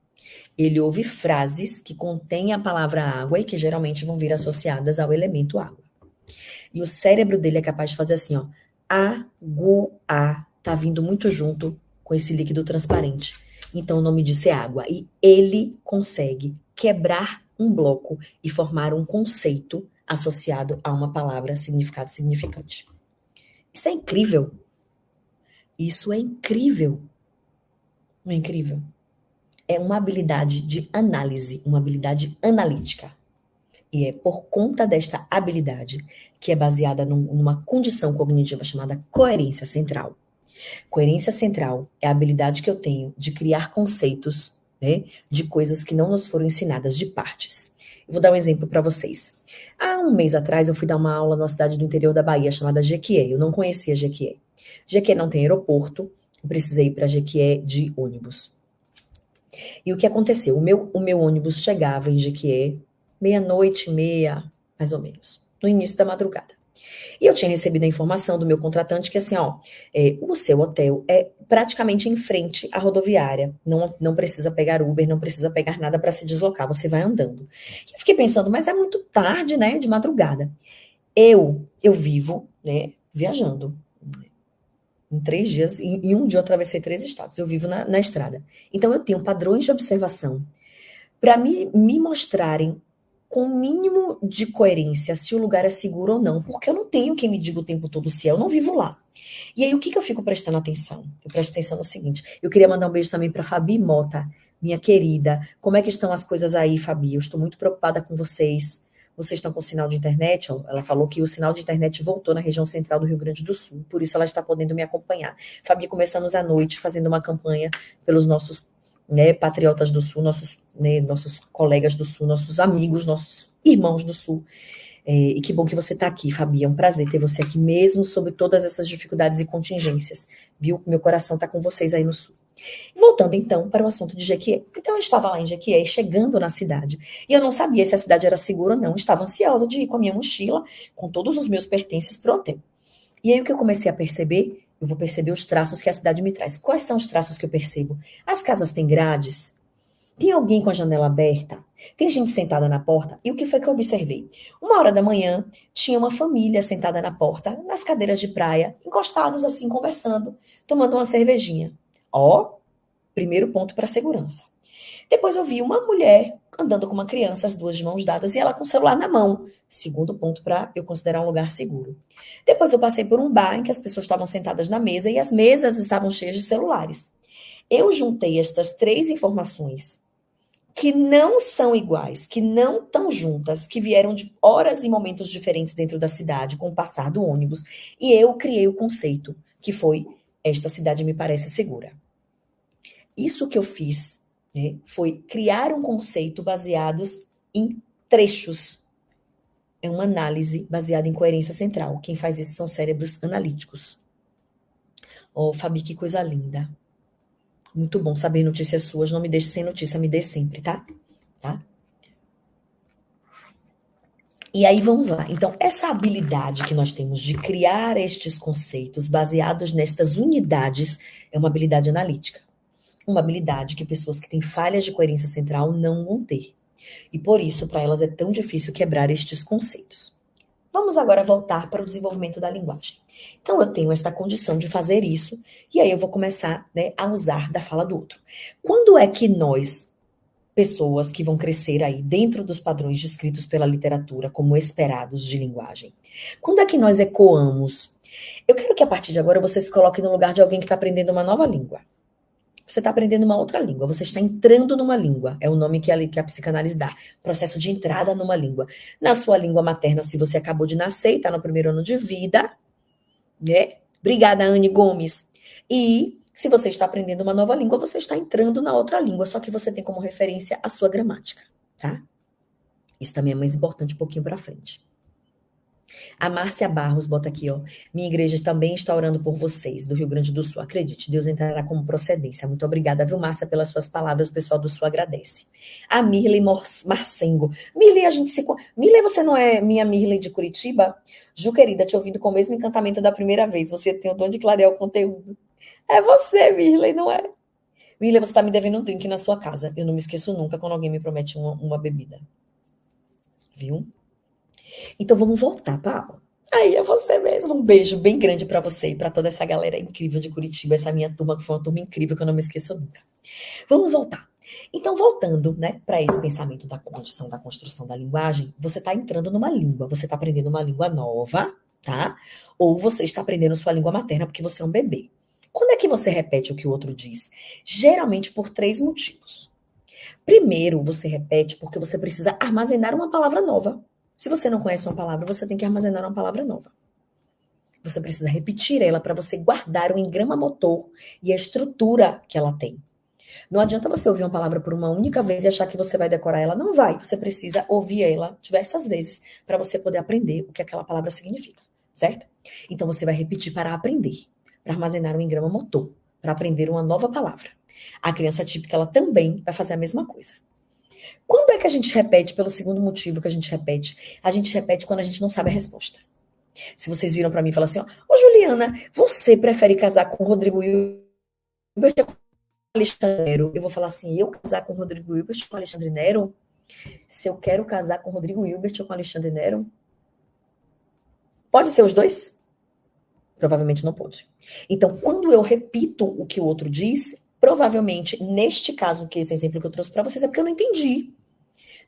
Ele ouve frases que contêm a palavra água e que geralmente vão vir associadas ao elemento água. E o cérebro dele é capaz de fazer assim, ó. Água tá vindo muito junto com esse líquido transparente. Então o nome disso é água. E ele consegue quebrar um bloco e formar um conceito associado a uma palavra, significado significante. Isso é incrível. Isso é incrível. Não é incrível? É uma habilidade de análise, uma habilidade analítica. E é por conta desta habilidade, que é baseada numa condição cognitiva chamada coerência central. Coerência central é a habilidade que eu tenho de criar conceitos, né, de coisas que não nos foram ensinadas, de partes. Eu vou dar um exemplo para vocês. Há um mês atrás, eu fui dar uma aula numa cidade do interior da Bahia chamada Jequié. Eu não conhecia Jequié. Jequié não tem aeroporto, eu precisei ir para Jequié de ônibus. E o que aconteceu? O meu ônibus chegava em Jequié, meia-noite, meia, mais ou menos, no início da madrugada. E eu tinha recebido a informação do meu contratante que, assim, ó, o seu hotel é praticamente em frente à rodoviária. Não precisa pegar Uber, não precisa pegar nada para se deslocar, você vai andando. E eu fiquei pensando, mas é muito tarde, né, de madrugada. Eu vivo, né, viajando. Em 3 dias, em um dia eu atravessei 3 estados. Eu vivo na estrada. Então eu tenho padrões de observação para me mostrarem com o mínimo de coerência se o lugar é seguro ou não, porque eu não tenho quem me diga o tempo todo se é, eu não vivo lá. E aí o que eu fico prestando atenção? Eu presto atenção no seguinte, eu queria mandar um beijo também para Fabi Mota, minha querida. Como é que estão as coisas aí, Fabi? Eu estou muito preocupada com vocês. Vocês estão com sinal de internet? Ela falou que o sinal de internet voltou na região central do Rio Grande do Sul, por isso ela está podendo me acompanhar. Fabi, começamos à noite fazendo uma campanha pelos nossos, né, patriotas do Sul, nossos colegas do Sul, nossos amigos, nossos irmãos do Sul. E que bom que você está aqui, Fabi. É um prazer ter você aqui mesmo sobre todas essas dificuldades e contingências. Viu? Meu coração está com vocês aí no Sul. Voltando então para o assunto de Jequié. Então eu estava lá em Jequié, chegando na cidade, e eu não sabia se a cidade era segura ou não. Estava ansiosa de ir com a minha mochila, com todos os meus pertences para o hotel. E aí o que eu comecei a perceber, eu vou perceber os traços que a cidade me traz. Quais são os traços que eu percebo? As casas têm grades? Tem alguém com a janela aberta? Tem gente sentada na porta? E o que foi que eu observei? 1 hora da manhã, tinha uma família sentada na porta, nas cadeiras de praia, encostados assim, conversando, tomando uma cervejinha. Ó, primeiro ponto para a segurança. Depois eu vi uma mulher andando com uma criança, as duas de mãos dadas, e ela com o celular na mão. Segundo ponto para eu considerar um lugar seguro. Depois eu passei por um bar em que as pessoas estavam sentadas na mesa e as mesas estavam cheias de celulares. Eu juntei estas 3 informações que não são iguais, que não estão juntas, que vieram de horas e momentos diferentes dentro da cidade, com o passar do ônibus, e eu criei o conceito, que foi: esta cidade me parece segura. Isso que eu fiz, né, foi criar um conceito baseados em trechos. É uma análise baseada em coerência central. Quem faz isso são cérebros analíticos. Oh, Fabi, que coisa linda. Muito bom saber notícias suas. Não me deixe sem notícia, me dê sempre, tá? Tá? E aí vamos lá. Então, essa habilidade que nós temos de criar estes conceitos baseados nestas unidades é uma habilidade analítica. Uma habilidade que pessoas que têm falhas de coerência central não vão ter. E por isso, para elas é tão difícil quebrar estes conceitos. Vamos agora voltar para o desenvolvimento da linguagem. Então, eu tenho esta condição de fazer isso, e aí eu vou começar, né, a usar da fala do outro. Quando é que nós, pessoas que vão crescer aí dentro dos padrões descritos pela literatura como esperados de linguagem, quando é que nós ecoamos? Eu quero que a partir de agora você se coloque no lugar de alguém que está aprendendo uma nova língua. Você está aprendendo uma outra língua, você está entrando numa língua, é o nome que a psicanálise dá, processo de entrada numa língua. Na sua língua materna, se você acabou de nascer e está no primeiro ano de vida, né? Obrigada, Anne Gomes. E se você está aprendendo uma nova língua, você está entrando na outra língua, só que você tem como referência a sua gramática, tá? Isso também é mais importante um pouquinho para frente. A Márcia Barros bota aqui, ó. Minha igreja também está orando por vocês, do Rio Grande do Sul. Acredite, Deus entrará como procedência. Muito obrigada, viu, Márcia, pelas suas palavras. O pessoal do Sul agradece. A Mirley Marcengo. Mirley, Mirley, você não é minha Mirley de Curitiba? Ju, querida, te ouvindo com o mesmo encantamento da primeira vez. Você tem o dom de clarear o conteúdo. É você, Mirley, não é? Mirley, você está me devendo um drink na sua casa. Eu não me esqueço nunca quando alguém me promete uma bebida. Viu? Então vamos voltar para a aula. Aí é você mesmo. Um beijo bem grande para você e para toda essa galera incrível de Curitiba, essa minha turma, que foi uma turma incrível que eu não me esqueço nunca. Vamos voltar. Então, voltando, né, para esse pensamento da condição da construção da linguagem, você está entrando numa língua, você está aprendendo uma língua nova, tá? Ou você está aprendendo sua língua materna porque você é um bebê. Quando é que você repete o que o outro diz? Geralmente por 3 motivos. Primeiro, você repete porque você precisa armazenar uma palavra nova. Se você não conhece uma palavra, você tem que armazenar uma palavra nova. Você precisa repetir ela para você guardar o engrama motor e a estrutura que ela tem. Não adianta você ouvir uma palavra por uma única vez e achar que você vai decorar ela. Não vai. Você precisa ouvir ela diversas vezes para você poder aprender o que aquela palavra significa, certo? Então você vai repetir para aprender, para armazenar o engrama motor, para aprender uma nova palavra. A criança típica, ela também vai fazer a mesma coisa. Quando é que a gente repete, pelo segundo motivo que a gente repete? A gente repete quando a gente não sabe a resposta. Se vocês viram para mim e falam assim, ó, ô Juliana, você prefere casar com o Rodrigo Hilbert ou com o Alexandre Nero? Eu vou falar assim, eu casar com o Rodrigo Hilbert ou com o Alexandre Nero? Se eu quero casar com o Rodrigo Hilbert ou com o Alexandre Nero? Pode ser os dois? Provavelmente não pode. Então, quando eu repito o que o outro diz, provavelmente, neste caso, que esse exemplo que eu trouxe para vocês, é porque eu não entendi.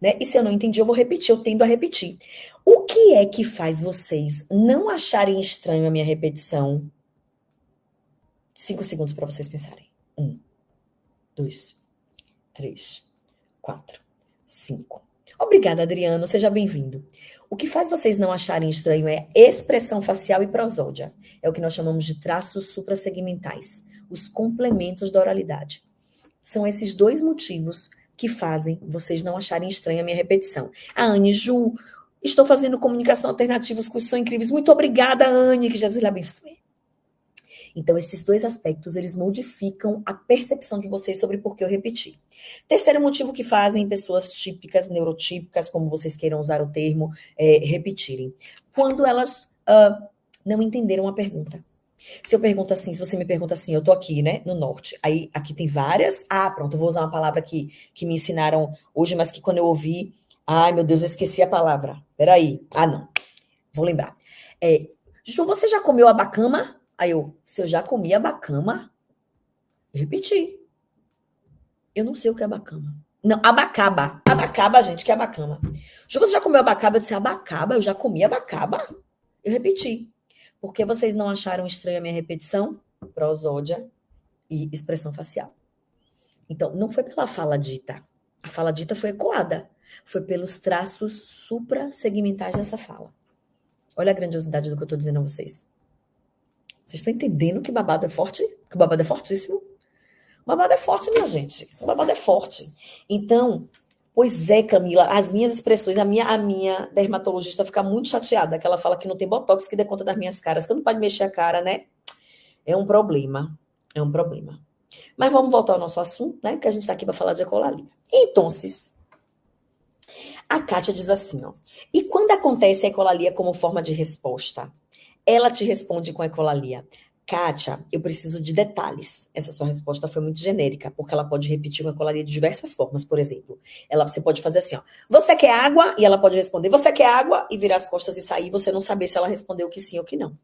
Né? E se eu não entendi, eu vou repetir, eu tendo a repetir. O que é que faz vocês não acharem estranho a minha repetição? 5 segundos para vocês pensarem. 1, 2, 3, 4, 5. Obrigada, Adriano, seja bem-vindo. O que faz vocês não acharem estranho é expressão facial e prosódia. É o que nós chamamos de traços suprassegmentais, os complementos da oralidade. São esses 2 motivos que fazem vocês não acharem estranha a minha repetição. A Anne, Ju, estou fazendo comunicação alternativa, os cursos são incríveis. Muito obrigada, Anne, que Jesus lhe abençoe. Então, esses 2 aspectos, eles modificam a percepção de vocês sobre por que eu repeti. Terceiro motivo que fazem pessoas típicas, neurotípicas, como vocês queiram usar o termo, repetirem. Quando elas não entenderam a pergunta. Se eu pergunto assim, se você me pergunta assim, eu tô aqui, né, no norte, aí aqui tem várias, pronto, eu vou usar uma palavra que me ensinaram hoje, mas que quando eu ouvi, ai meu Deus, eu esqueci a palavra, peraí, não, vou lembrar. Ju, você já comeu abacama? Aí se eu já comi abacama, eu repeti. Eu não sei o que é abacama. Não, abacaba, gente, que é abacama. Ju, você já comeu abacaba? Eu disse, abacaba, eu já comi abacaba. Eu repeti. Por que vocês não acharam estranha a minha repetição? Prosódia e expressão facial. Então, não foi pela fala dita. A fala dita foi ecoada. Foi pelos traços suprassegmentais dessa fala. Olha a grandiosidade do que eu estou dizendo a vocês. Vocês estão entendendo que babado é forte? Que o babado é fortíssimo? O babado é forte, minha gente. O babado é forte. Então, pois é, Camila, as minhas expressões, a minha dermatologista fica muito chateada, que ela fala que não tem botox que dê conta das minhas caras, que eu não pode mexer a cara, né? É um problema. É um problema. Mas vamos voltar ao nosso assunto, né? Que a gente está aqui para falar de ecolalia. Então, a Kátia diz assim, ó. E quando acontece a ecolalia como forma de resposta? Ela te responde com ecolalia. Kátia, eu preciso de detalhes. Essa sua resposta foi muito genérica, porque ela pode repetir uma ecolalia de diversas formas. Por exemplo, você pode fazer assim, ó. Você quer água? E ela pode responder, você quer água? E virar as costas e sair, você não saber se ela respondeu que sim ou que não.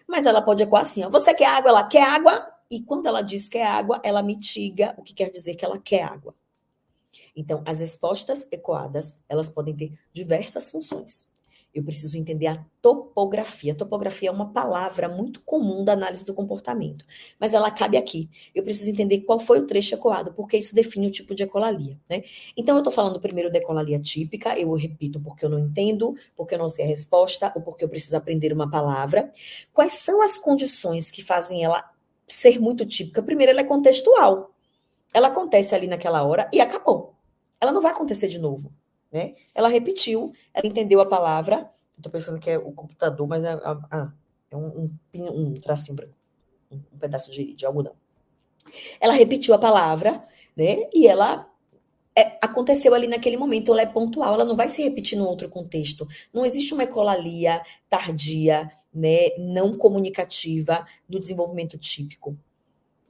Mas ela pode ecoar assim, ó. Você quer água? Ela quer água? E quando ela diz que é água, ela mitiga o que quer dizer que ela quer água. Então, as respostas ecoadas, elas podem ter diversas funções. Eu preciso entender a topografia. A topografia é uma palavra muito comum da análise do comportamento, mas ela cabe aqui. Eu preciso entender qual foi o trecho ecoado, porque isso define o tipo de ecolalia, né? Então, eu estou falando primeiro da ecolalia típica, eu repito porque eu não entendo, porque eu não sei a resposta, ou porque eu preciso aprender uma palavra. Quais são as condições que fazem ela ser muito típica? Primeiro, ela é contextual. Ela acontece ali naquela hora e acabou. Ela não vai acontecer de novo, né? Ela repetiu, ela entendeu a palavra. Estou pensando que é o computador, mas é um tracinho branco, um pedaço de algodão. Ela repetiu a palavra, né? E ela aconteceu ali naquele momento, ela é pontual, ela não vai se repetir num outro contexto. Não existe uma ecolalia tardia, né, não comunicativa do desenvolvimento típico.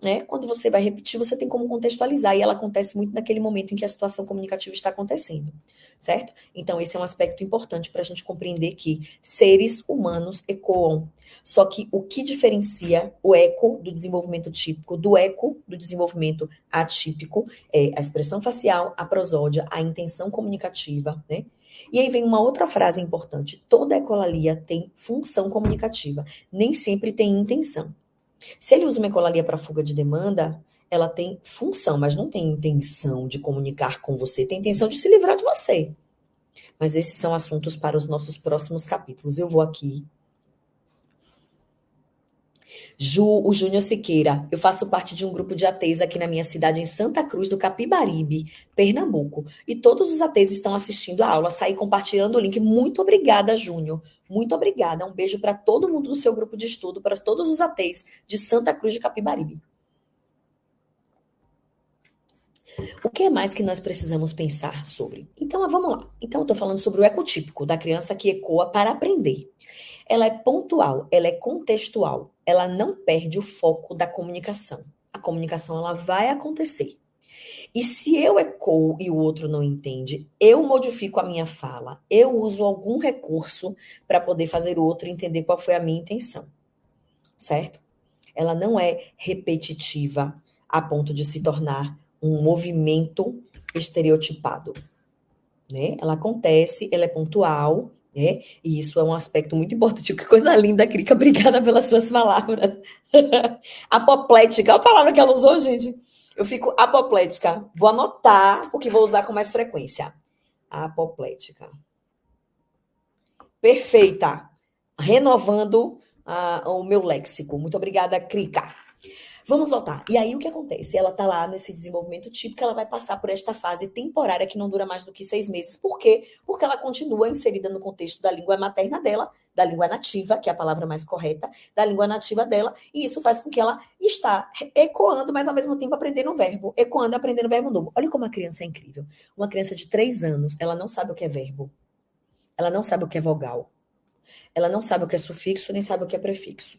Né? Quando você vai repetir, você tem como contextualizar, e ela acontece muito naquele momento em que a situação comunicativa está acontecendo, certo? Então, esse é um aspecto importante para a gente compreender que seres humanos ecoam. Só que o que diferencia o eco do desenvolvimento típico do eco do desenvolvimento atípico é a expressão facial, a prosódia, a intenção comunicativa, né? E aí vem uma outra frase importante: toda ecolalia tem função comunicativa, nem sempre tem intenção. Se ele usa uma ecolalia para fuga de demanda, ela tem função, mas não tem intenção de comunicar com você, tem intenção de se livrar de você. Mas esses são assuntos para os nossos próximos capítulos. Eu vou aqui. O Júnior Siqueira. Eu faço parte de um grupo de ateis aqui na minha cidade, em Santa Cruz do Capibaribe, Pernambuco. E todos os ateis estão assistindo a aula. Saí compartilhando o link. Muito obrigada, Júnior. Muito obrigada. Um beijo para todo mundo do seu grupo de estudo, para todos os ateis de Santa Cruz de Capibaribe. O que é mais que nós precisamos pensar sobre? Então, vamos lá. Então, eu estou falando sobre o ecotípico, da criança que ecoa para aprender. Ela é pontual, ela é contextual, ela não perde o foco da comunicação. A comunicação, ela vai acontecer. E se eu ecoo e o outro não entende, eu modifico a minha fala, eu uso algum recurso para poder fazer o outro entender qual foi a minha intenção, certo? Ela não é repetitiva a ponto de se tornar um movimento estereotipado, né? Ela acontece, ela é pontual, né? E isso é um aspecto muito importante. Que coisa linda, Krika. Obrigada pelas suas palavras. Apoplética, a palavra que ela usou, gente. Eu fico apoplética. Vou anotar, porque vou usar com mais frequência. Apoplética. Perfeita. Renovando o meu léxico. Muito obrigada, Krika. Vamos voltar. E aí o que acontece? Ela está lá nesse desenvolvimento típico, ela vai passar por esta fase temporária que não dura mais do que 6 meses. Por quê? Porque ela continua inserida no contexto da língua materna dela, da língua nativa, que é a palavra mais correta, da língua nativa dela, e isso faz com que ela está ecoando, mas ao mesmo tempo aprendendo um verbo, ecoando e aprendendo um verbo novo. Olha como a criança é incrível. Uma criança de 3 anos, ela não sabe o que é verbo, ela não sabe o que é vogal, ela não sabe o que é sufixo, nem sabe o que é prefixo.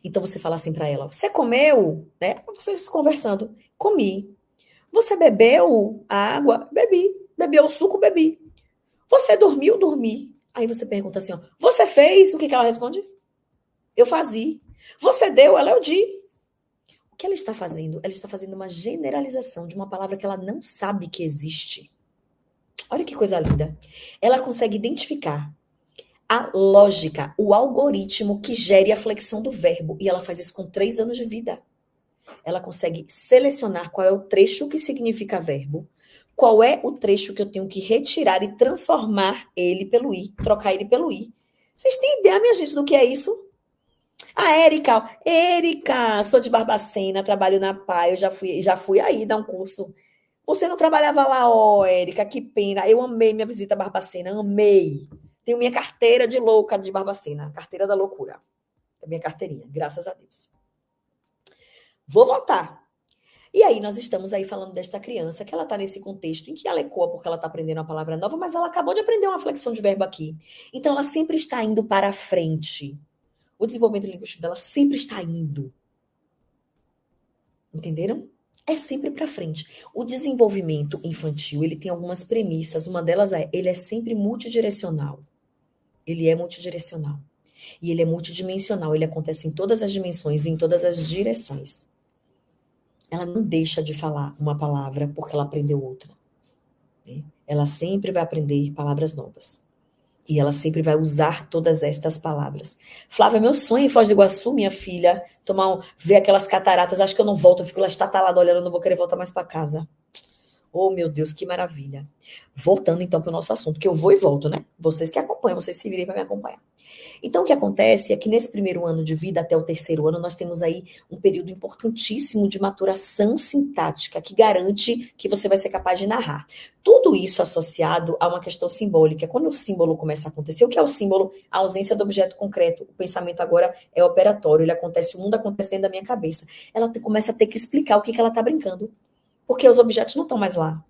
Então você fala assim para ela: você comeu, né? Vocês conversando, comi. Você bebeu a água? Bebi. Bebeu o suco? Bebi. Você dormiu? Dormi. Aí você pergunta assim: ó, você fez? O que ela responde? Eu fazia. Você deu? Ela eu di. O que ela está fazendo? Ela está fazendo uma generalização de uma palavra que ela não sabe que existe. Olha que coisa linda. Ela consegue identificar a lógica, o algoritmo que gere a flexão do verbo. E ela faz isso com 3 anos de vida. Ela consegue selecionar qual é o trecho que significa verbo, qual é o trecho que eu tenho que retirar e transformar ele pelo i, trocar ele pelo i. Vocês têm ideia, minha gente, do que é isso? Érica, sou de Barbacena, trabalho na PAI, eu já fui aí dar um curso. Você não trabalhava lá, Érica, que pena. Eu amei minha visita a Barbacena, amei. Tenho minha carteira de louca de Barbacena, carteira da loucura. É minha carteirinha, graças a Deus. Vou voltar. E aí nós estamos aí falando desta criança, que ela está nesse contexto em que ela ecoa porque ela está aprendendo uma palavra nova, mas ela acabou de aprender uma flexão de verbo aqui. Então ela sempre está indo para a frente. O desenvolvimento linguístico dela sempre está indo. Entenderam? É sempre para frente. O desenvolvimento infantil, ele tem algumas premissas. Uma delas é, ele é sempre multidirecional. Ele é multidirecional. E ele é multidimensional. Ele acontece em todas as dimensões e em todas as direções. Ela não deixa de falar uma palavra porque ela aprendeu outra. Né? Ela sempre vai aprender palavras novas. E ela sempre vai usar todas estas palavras. Flávia, meu sonho em Foz do Iguaçu, minha filha, ver aquelas cataratas, acho que eu não volto, eu fico lá estatalada olhando, eu não vou querer voltar mais para casa. Oh, meu Deus, que maravilha. Voltando então para o nosso assunto, que eu vou e volto, né? Vocês que acompanham, vocês se virem para me acompanhar. Então, o que acontece é que nesse primeiro ano de vida, até o terceiro ano, nós temos aí um período importantíssimo de maturação sintática, que garante que você vai ser capaz de narrar. Tudo isso associado a uma questão simbólica. Quando o símbolo começa a acontecer, o que é o símbolo? A ausência do objeto concreto. O pensamento agora é operatório, ele acontece, o mundo acontece dentro da minha cabeça. Ela começa a ter que explicar o que ela está brincando, porque os objetos não estão mais lá.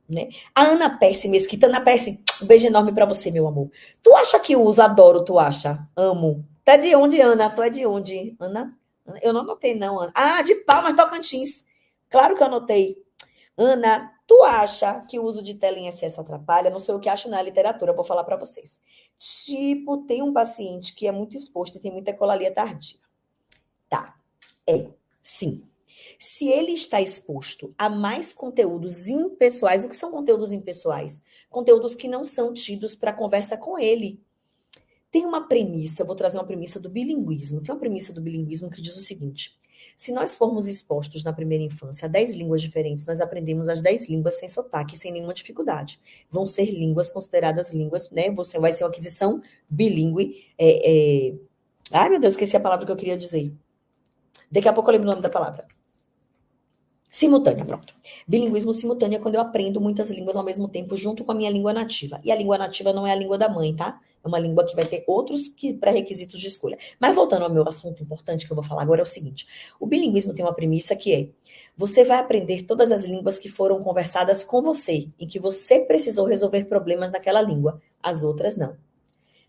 Né? A Ana Percy Mesquita. Ana Percy, um beijo enorme pra você, meu amor. Tu acha que eu uso adoro, tu acha? Amo. Tu é de onde, Ana? Tu é de onde? Ana? Eu não anotei, não, Ana. Ah, de Palmas, Tocantins. Claro que eu anotei. Ana, tu acha que o uso de tela em excesso atrapalha? Não sei o que acho na literatura, vou falar pra vocês. Tipo, tem um paciente que é muito exposto e tem muita ecolalia tardia. Tá, sim. Se ele está exposto a mais conteúdos impessoais, o que são conteúdos impessoais? Conteúdos que não são tidos para conversa com ele. Tem uma premissa, eu vou trazer uma premissa do bilinguismo. Tem uma premissa do bilinguismo que diz o seguinte: se nós formos expostos na primeira infância a 10 línguas diferentes, nós aprendemos as 10 línguas sem sotaque, sem nenhuma dificuldade. Vão ser línguas consideradas línguas, né? Você vai ser uma aquisição bilíngue. Ai, meu Deus, esqueci a palavra que eu queria dizer. Daqui a pouco eu lembro o nome da palavra. Simultânea, pronto. Bilinguismo simultâneo é quando eu aprendo muitas línguas ao mesmo tempo, junto com a minha língua nativa. E a língua nativa não é a língua da mãe, tá? É uma língua que vai ter outros pré-requisitos de escolha. Mas voltando ao meu assunto importante que eu vou falar agora, é o seguinte: o bilinguismo tem uma premissa que é: você vai aprender todas as línguas que foram conversadas com você, em que você precisou resolver problemas naquela língua. As outras não.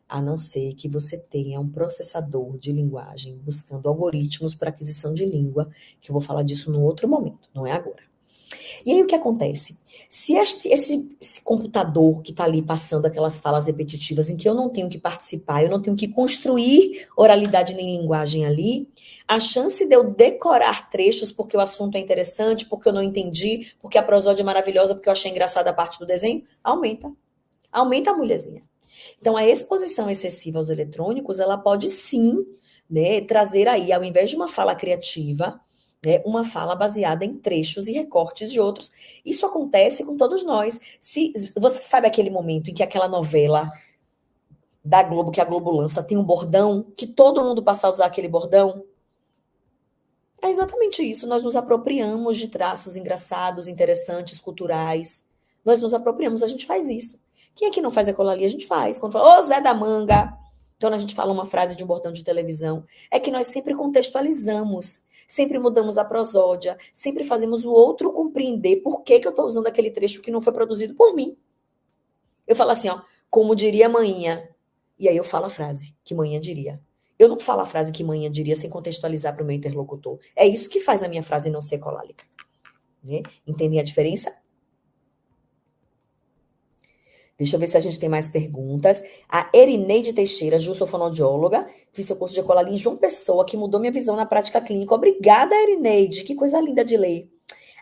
A não ser que você tenha um processador de linguagem buscando algoritmos para aquisição de língua, que eu vou falar disso num outro momento, não é agora. E aí o que acontece? Se esse computador que está ali passando aquelas falas repetitivas em que eu não tenho que participar, eu não tenho que construir oralidade nem linguagem ali, a chance de eu decorar trechos porque o assunto é interessante, porque eu não entendi, porque a prosódia é maravilhosa, porque eu achei engraçada a parte do desenho, aumenta. Aumenta a mulherzinha. Então, a exposição excessiva aos eletrônicos, ela pode sim, né, trazer aí, ao invés de uma fala criativa, né, uma fala baseada em trechos e recortes de outros. Isso acontece com todos nós. Se você sabe aquele momento em que aquela novela da Globo, que a Globo lança, tem um bordão, que todo mundo passa a usar aquele bordão? É exatamente isso. Nós nos apropriamos de traços engraçados, interessantes, culturais. Nós nos apropriamos, a gente faz isso. Quem é que não faz ecolalia? A gente faz. Quando fala, ô Zé da Manga, quando a gente fala uma frase de um bordão de televisão, é que nós sempre contextualizamos, sempre mudamos a prosódia, sempre fazemos o outro compreender por que eu estou usando aquele trecho que não foi produzido por mim. Eu falo assim, ó, como diria manhinha. E aí eu falo a frase que manhinha diria. Eu não falo a frase que manhinha diria sem contextualizar para o meu interlocutor. É isso que faz a minha frase não ser colálica. Né? Entendem a diferença? Deixa eu ver se a gente tem mais perguntas. A Erineide Teixeira, Ju, sou fonoaudióloga, fiz seu curso de ecolalia em João Pessoa, que mudou minha visão na prática clínica. Obrigada, Erineide, que coisa linda de ler.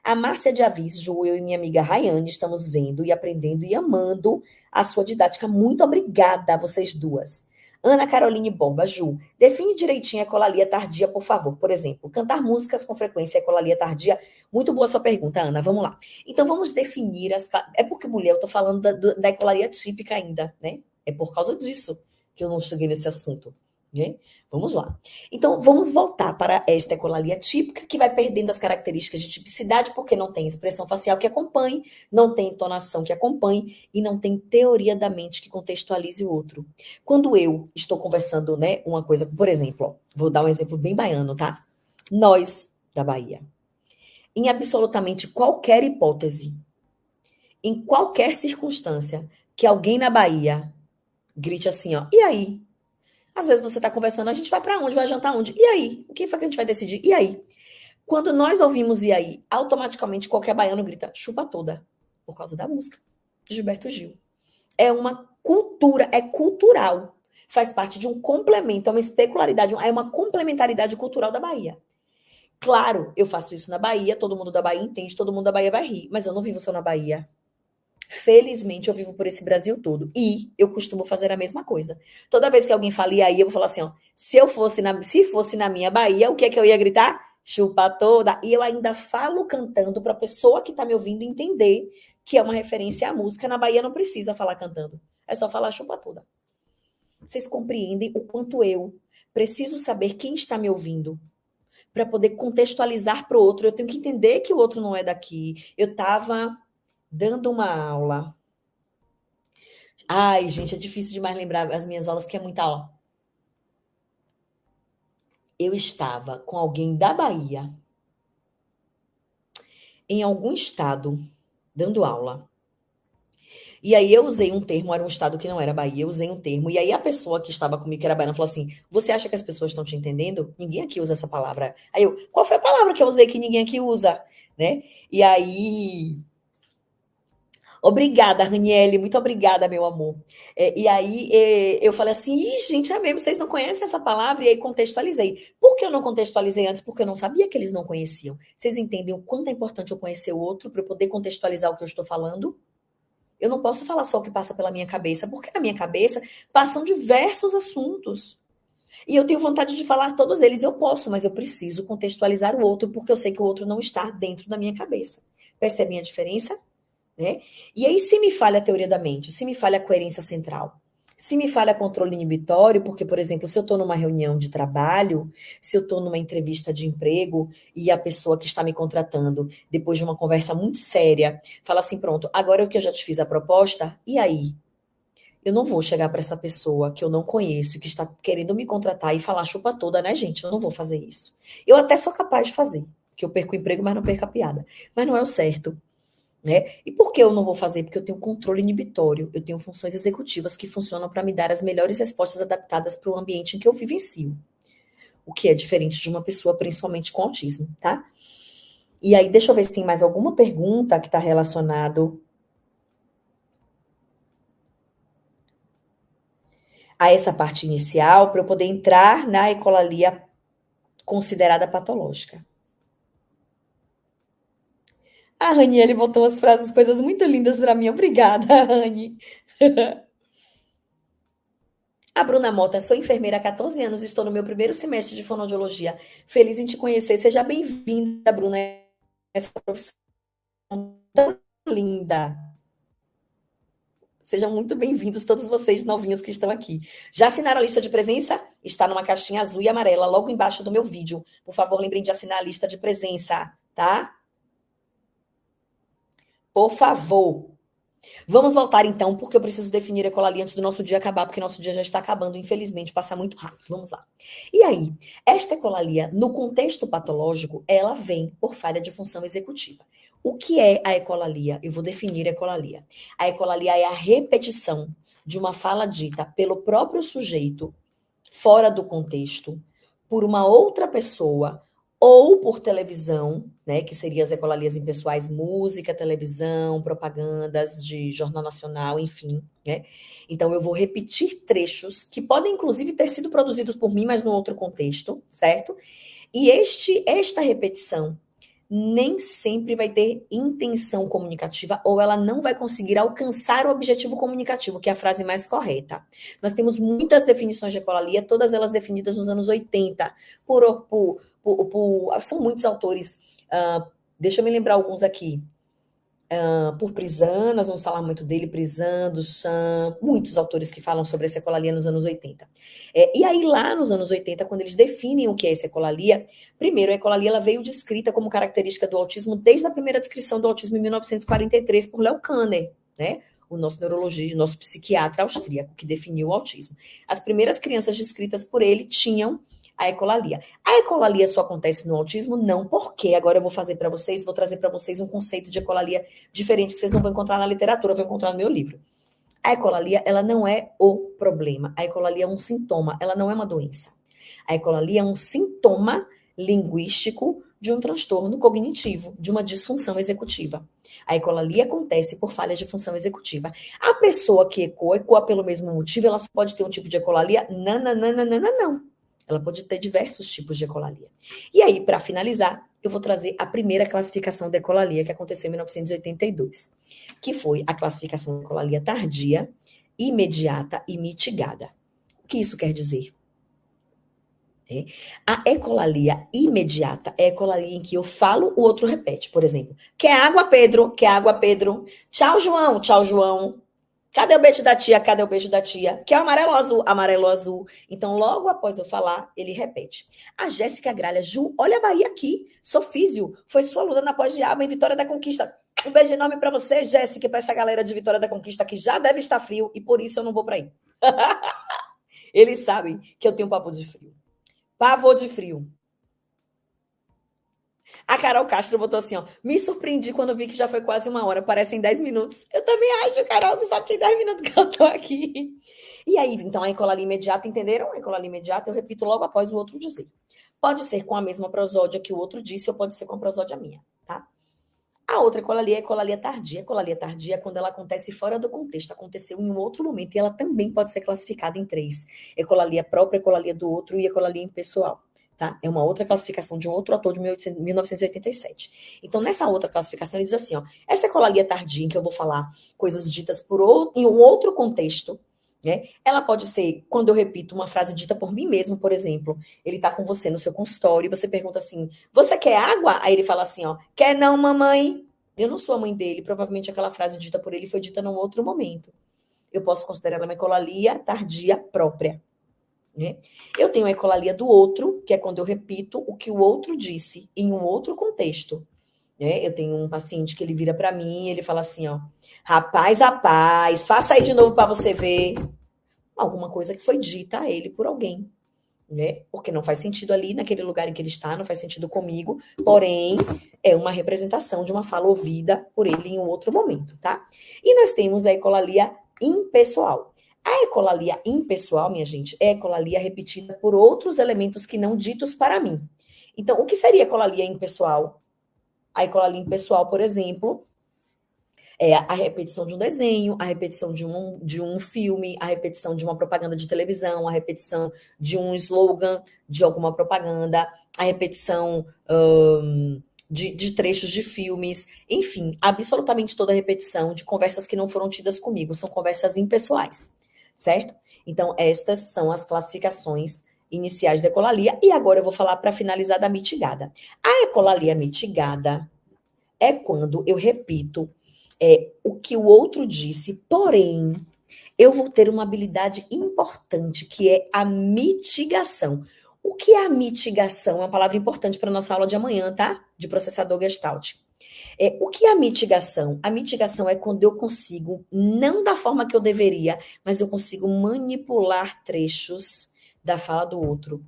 A Márcia de Avis, Ju, eu e minha amiga Rayane estamos vendo e aprendendo e amando a sua didática. Muito obrigada a vocês duas. Ana Caroline Borba, Ju, define direitinho a ecolalia tardia, por favor. Por exemplo, cantar músicas com frequência, ecolalia tardia. Muito boa sua pergunta, Ana. Vamos lá. Então, vamos definir as... É porque, mulher, eu tô falando da ecolalia típica ainda, né? É por causa disso que eu não cheguei nesse assunto, né? Vamos lá. Então, vamos voltar para esta ecolalia típica, que vai perdendo as características de tipicidade, porque não tem expressão facial que acompanhe, não tem entonação que acompanhe, e não tem teoria da mente que contextualize o outro. Quando eu estou conversando, né, uma coisa, por exemplo, ó, vou dar um exemplo bem baiano, tá? Nós, da Bahia, em absolutamente qualquer hipótese, em qualquer circunstância, que alguém na Bahia grite assim, ó, e aí? Às vezes você está conversando, a gente vai para onde? Vai jantar onde? E aí? O que foi que a gente vai decidir? E aí? Quando nós ouvimos e aí, automaticamente qualquer baiano grita chupa toda, por causa da música de Gilberto Gil. É uma cultura, é cultural. Faz parte de um complemento, é uma especularidade, é uma complementaridade cultural da Bahia. Claro, eu faço isso na Bahia, todo mundo da Bahia entende, todo mundo da Bahia vai rir, mas eu não vivo só na Bahia. Felizmente, eu vivo por esse Brasil todo. E eu costumo fazer a mesma coisa. Toda vez que alguém fala, e aí, eu vou falar assim, ó, se fosse na minha Bahia, o que é que eu ia gritar? Chupa toda. E eu ainda falo cantando para a pessoa que está me ouvindo entender que é uma referência à música. Na Bahia não precisa falar cantando. É só falar chupa toda. Vocês compreendem o quanto eu preciso saber quem está me ouvindo para poder contextualizar para o outro. Eu tenho que entender que o outro não é daqui. Eu estava dando uma aula. Ai, gente, é difícil demais lembrar as minhas aulas, que é muita aula. Eu estava com alguém da Bahia, em algum estado, dando aula. E aí eu usei um termo, era um estado que não era Bahia, eu usei um termo. E aí a pessoa que estava comigo, que era baiana, falou assim: Você acha que as pessoas estão te entendendo? Ninguém aqui usa essa palavra. Aí eu, qual foi a palavra que eu usei que ninguém aqui usa? Né? E aí obrigada, Raniele, muito obrigada, meu amor. E aí eu falei assim, ih, gente, é mesmo, vocês não conhecem essa palavra? E aí contextualizei. Por que eu não contextualizei antes? Porque eu não sabia que eles não conheciam. Vocês entendem o quanto é importante eu conhecer o outro para eu poder contextualizar o que eu estou falando? Eu não posso falar só o que passa pela minha cabeça, porque na minha cabeça passam diversos assuntos. E eu tenho vontade de falar todos eles, eu posso, mas eu preciso contextualizar o outro, porque eu sei que o outro não está dentro da minha cabeça. Percebem a diferença? Né? E aí, se me falha a teoria da mente, se me falha a coerência central, se me falha controle inibitório, porque, por exemplo, se eu estou numa reunião de trabalho, se eu estou numa entrevista de emprego e a pessoa que está me contratando, depois de uma conversa muito séria, fala assim: pronto, agora que eu já te fiz a proposta, e aí? Eu não vou chegar para essa pessoa que eu não conheço, que está querendo me contratar e falar chupa toda, né, gente? Eu não vou fazer isso. Eu até sou capaz de fazer, que eu perco o emprego, mas não perco a piada. Mas não é o certo. Né? E por que eu não vou fazer? Porque eu tenho controle inibitório, eu tenho funções executivas que funcionam para me dar as melhores respostas adaptadas para o ambiente em que eu vivencio, o que é diferente de uma pessoa, principalmente com autismo, tá? E aí, deixa eu ver se tem mais alguma pergunta que está relacionado a essa parte inicial, para eu poder entrar na ecolalia considerada patológica. A Raniele botou umas frases, coisas muito lindas para mim. Obrigada, Rani. A Bruna Mota, sou enfermeira há 14 anos, estou no meu primeiro semestre de fonoaudiologia. Feliz em te conhecer. Seja bem-vinda, Bruna, a essa profissão tão linda. Sejam muito bem-vindos todos vocês novinhos que estão aqui. Já assinaram a lista de presença? Está numa caixinha azul e amarela, logo embaixo do meu vídeo. Por favor, lembrem de assinar a lista de presença, tá? Por favor. Vamos voltar então, porque eu preciso definir a ecolalia antes do nosso dia acabar, porque nosso dia já está acabando, infelizmente, passa muito rápido. Vamos lá. E aí, esta ecolalia, no contexto patológico, ela vem por falha de função executiva. O que é a ecolalia? Eu vou definir a ecolalia. A ecolalia é a repetição de uma fala dita pelo próprio sujeito, fora do contexto, por uma outra pessoa, ou por televisão, né, que seriam as ecolalias impessoais, música, televisão, propagandas de jornal nacional, enfim, né? Então eu vou repetir trechos que podem inclusive ter sido produzidos por mim, mas num outro contexto, certo? E esta repetição nem sempre vai ter intenção comunicativa ou ela não vai conseguir alcançar o objetivo comunicativo, que é a frase mais correta. Nós temos muitas definições de ecolalia, todas elas definidas nos anos 80, são muitos autores. Deixa eu me lembrar alguns aqui. Por Prizan, nós vamos falar muito dele, Prizan, Duchamp, muitos autores que falam sobre essa ecolalia nos anos 80. E aí, lá nos anos 80, quando eles definem o que é essa ecolalia, primeiro, a ecolalia ela veio descrita como característica do autismo desde a primeira descrição do autismo em 1943 por Leo Kanner, né? O nosso neurologista, o nosso psiquiatra austríaco que definiu o autismo. As primeiras crianças descritas por ele tinham a ecolalia. A ecolalia só acontece no autismo? Não, porque agora eu vou trazer para vocês um conceito de ecolalia diferente que vocês não vão encontrar na literatura, vão encontrar no meu livro. A ecolalia, ela não é o problema. A ecolalia é um sintoma, ela não é uma doença. A ecolalia é um sintoma linguístico de um transtorno cognitivo, de uma disfunção executiva. A ecolalia acontece por falhas de função executiva. A pessoa que ecoa pelo mesmo motivo, ela só pode ter um tipo de ecolalia? Não. Ela pode ter diversos tipos de ecolalia. E aí, para finalizar, eu vou trazer a primeira classificação da ecolalia que aconteceu em 1982, que foi a classificação da ecolalia tardia, imediata e mitigada. O que isso quer dizer? A ecolalia imediata é a ecolalia em que eu falo, o outro repete. Por exemplo, quer água, Pedro? Quer água, Pedro? Tchau, João. Tchau, João. Cadê o beijo da tia? Cadê o beijo da tia? Quer amarelo ou azul? Amarelo ou azul. Então, logo após eu falar, ele repete. A Jéssica Gralha, Ju, olha a Bahia aqui. Sou físio. Foi sua aluna na pós-diaba em Vitória da Conquista. Um beijo enorme para você, Jéssica, e para essa galera de Vitória da Conquista que já deve estar frio e por isso eu não vou para aí. Eles sabem que eu tenho papo de frio. Pavor de frio. A Carol Castro botou assim, ó. Me surpreendi quando vi que já foi quase 1 hora. Parecem 10 minutos. Eu também acho, Carol, que só tem 10 minutos que eu tô aqui. E aí, então, a ecolalia imediata, entenderam? A ecolalia imediata, eu repito logo após o outro dizer. Pode ser com a mesma prosódia que o outro disse, ou pode ser com a prosódia minha, tá? A outra ecolalia é a ecolalia tardia. A ecolalia tardia é quando ela acontece fora do contexto, aconteceu em um outro momento, e ela também pode ser classificada em 3. Ecolalia própria, ecolalia do outro e ecolalia impessoal. Tá? É uma outra classificação de um outro autor de 1987. Então, nessa outra classificação, ele diz assim, ó, essa ecolalia tardia, em que eu vou falar coisas ditas em um outro contexto, né? Ela pode ser, quando eu repito uma frase dita por mim mesmo, por exemplo, ele está com você no seu consultório e você pergunta assim, você quer água? Aí ele fala assim, ó, quer não, mamãe? Eu não sou a mãe dele, provavelmente aquela frase dita por ele foi dita num outro momento. Eu posso considerar ela uma ecolalia tardia própria. Né? Eu tenho a ecolalia do outro, que é quando eu repito o que o outro disse em um outro contexto. Né? Eu tenho um paciente que ele vira para mim e ele fala assim, ó, rapaz, faça aí de novo para você ver alguma coisa que foi dita a ele por alguém. Né? Porque não faz sentido ali naquele lugar em que ele está, não faz sentido comigo, porém é uma representação de uma fala ouvida por ele em um outro momento, tá? E nós temos a ecolalia impessoal. A ecolalia impessoal, minha gente, é a ecolalia repetida por outros elementos que não ditos para mim. Então, o que seria a ecolalia impessoal? A ecolalia impessoal, por exemplo, é a repetição de um desenho, a repetição de um filme, a repetição de uma propaganda de televisão, a repetição de um slogan de alguma propaganda, a repetição de trechos de filmes, enfim, absolutamente toda a repetição de conversas que não foram tidas comigo, são conversas impessoais, certo? Então, estas são as classificações iniciais da ecolalia, e agora eu vou falar para finalizar da mitigada. A ecolalia mitigada é quando eu repito o que o outro disse, porém, eu vou ter uma habilidade importante, que é a mitigação. O que é a mitigação? É uma palavra importante para a nossa aula de amanhã, tá? De processador Gestalt. O que é a mitigação? A mitigação é quando eu consigo, não da forma que eu deveria, mas eu consigo manipular trechos da fala do outro,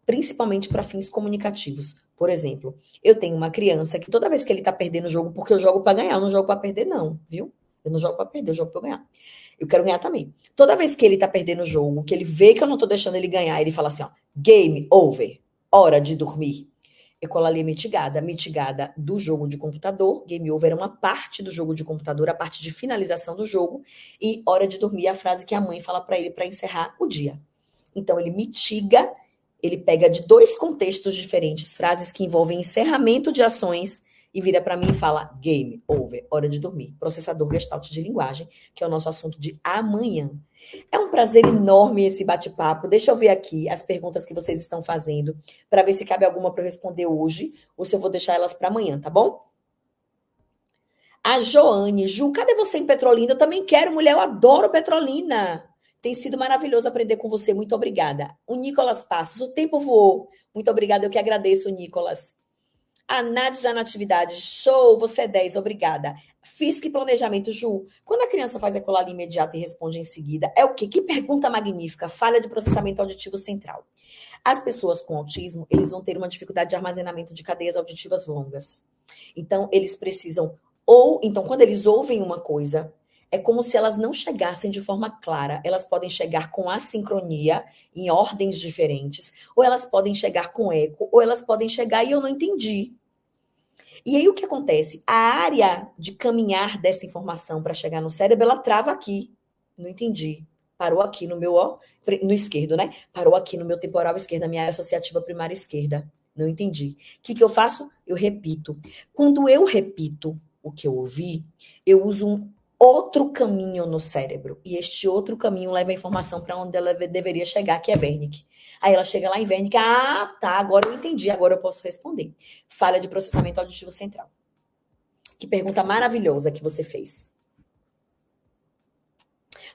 principalmente para fins comunicativos. Por exemplo, eu tenho uma criança que toda vez que ele tá perdendo o jogo, porque eu jogo para ganhar, eu não jogo para perder, não, viu? Eu não jogo para perder, eu jogo para ganhar. Eu quero ganhar também. Toda vez que ele tá perdendo o jogo, que ele vê que eu não tô deixando ele ganhar, ele fala assim, ó, game over, hora de dormir. Ecolalia mitigada, mitigada do jogo de computador, game over é uma parte do jogo de computador, a parte de finalização do jogo, e hora de dormir é a frase que a mãe fala para ele para encerrar o dia. Então, ele mitiga, ele pega de 2 contextos diferentes, frases que envolvem encerramento de ações, e vira para mim e fala game over, hora de dormir. Processador Gestalt de linguagem, que é o nosso assunto de amanhã. É um prazer enorme esse bate-papo. Deixa eu ver aqui as perguntas que vocês estão fazendo, para ver se cabe alguma para eu responder hoje, ou se eu vou deixar elas para amanhã, tá bom? A Joane, Ju, cadê você em Petrolina? Eu também quero, mulher, eu adoro Petrolina. Tem sido maravilhoso aprender com você, muito obrigada. O Nicolas Passos, o tempo voou. Muito obrigada, eu que agradeço, Nicolas. A Nádia na atividade, show, você é 10, obrigada. Fiz que planejamento, Ju. Quando a criança faz a ecolalia imediata e responde em seguida, é o quê? Que pergunta magnífica, falha de processamento auditivo central. As pessoas com autismo, eles vão ter uma dificuldade de armazenamento de cadeias auditivas longas. Então, eles precisam então, quando eles ouvem uma coisa, é como se elas não chegassem de forma clara. Elas podem chegar com assincronia, em ordens diferentes, ou elas podem chegar com eco, ou elas podem chegar e eu não entendi. E aí o que acontece? A área de caminhar dessa informação para chegar no cérebro, ela trava aqui. Não entendi. parou aqui no meu, ó, no esquerdo, né? Parou aqui no meu temporal esquerdo, na minha área associativa primária esquerda. Não entendi. O que eu faço? Eu repito. Quando eu repito o que eu ouvi, eu uso um outro caminho no cérebro. E este outro caminho leva a informação para onde ela deveria chegar, que é Wernicke. Aí ela chega lá em Wernicke, tá, agora eu entendi, agora eu posso responder. Falha de processamento auditivo central. Que pergunta maravilhosa que você fez.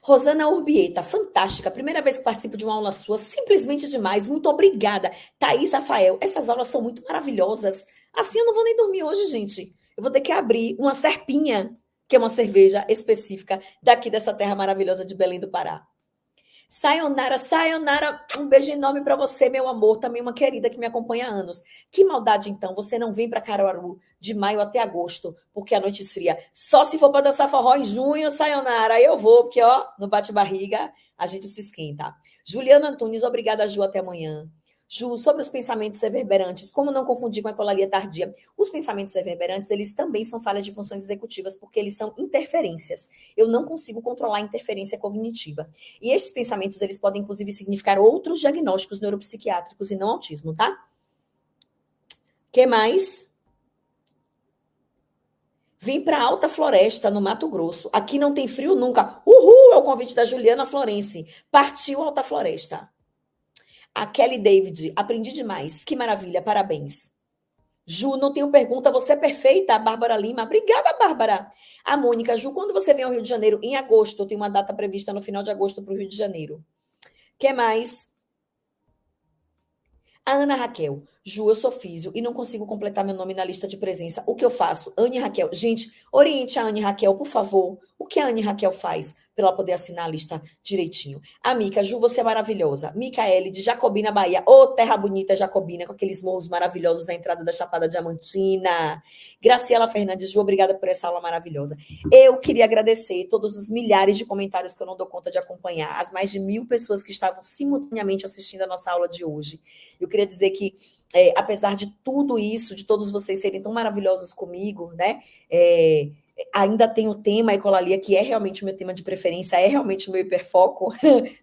Rosana Urbieta, fantástica. Primeira vez que participo de uma aula sua, simplesmente demais. Muito obrigada. Thaís Rafael, essas aulas são muito maravilhosas. Assim eu não vou nem dormir hoje, gente. Eu vou ter que abrir uma serpinha, que é uma cerveja específica daqui dessa terra maravilhosa de Belém do Pará. Sayonara, Sayonara, um beijo enorme para você, meu amor, também uma querida que me acompanha há anos. Que maldade, então, você não vem para Caruaru de maio até agosto, porque a noite esfria. Só se for para dançar forró em junho, Sayonara, aí eu vou, porque, ó, no bate-barriga a gente se esquenta. Juliana Antunes, obrigada, Ju, até amanhã. Ju, sobre os pensamentos reverberantes, como não confundir com a ecolalia tardia? Os pensamentos reverberantes, eles também são falhas de funções executivas, porque eles são interferências. Eu não consigo controlar a interferência cognitiva. E esses pensamentos, eles podem, inclusive, significar outros diagnósticos neuropsiquiátricos e não autismo, tá? Que mais? Vim para Alta Floresta, no Mato Grosso. Aqui não tem frio nunca. Uhul! É o convite da Juliana Florence. Partiu Alta Floresta. A Kelly David, aprendi demais. Que maravilha, parabéns. Ju, não tenho pergunta, você é perfeita. A Bárbara Lima, obrigada, Bárbara. A Mônica, Ju, quando você vem ao Rio de Janeiro? Em agosto, eu tenho uma data prevista no final de agosto para o Rio de Janeiro. Que mais? A Ana Raquel, Ju, eu sou físio e não consigo completar meu nome na lista de presença. O que eu faço? Anne Raquel. Gente, oriente a Anne Raquel, por favor. O que a Anne Raquel faz para ela poder assinar a lista direitinho? A Mica, Ju, você é maravilhosa. Micaele, de Jacobina, Bahia. Ô, terra bonita, Jacobina, com aqueles morros maravilhosos na entrada da Chapada Diamantina. Graciela Fernandes, Ju, obrigada por essa aula maravilhosa. Eu queria agradecer todos os milhares de comentários que eu não dou conta de acompanhar, as mais de 1.000 pessoas que estavam simultaneamente assistindo a nossa aula de hoje. Eu queria dizer que, apesar de tudo isso, de todos vocês serem tão maravilhosos comigo, né? Ainda tem o tema ecolalia, que é realmente o meu tema de preferência, é realmente o meu hiperfoco,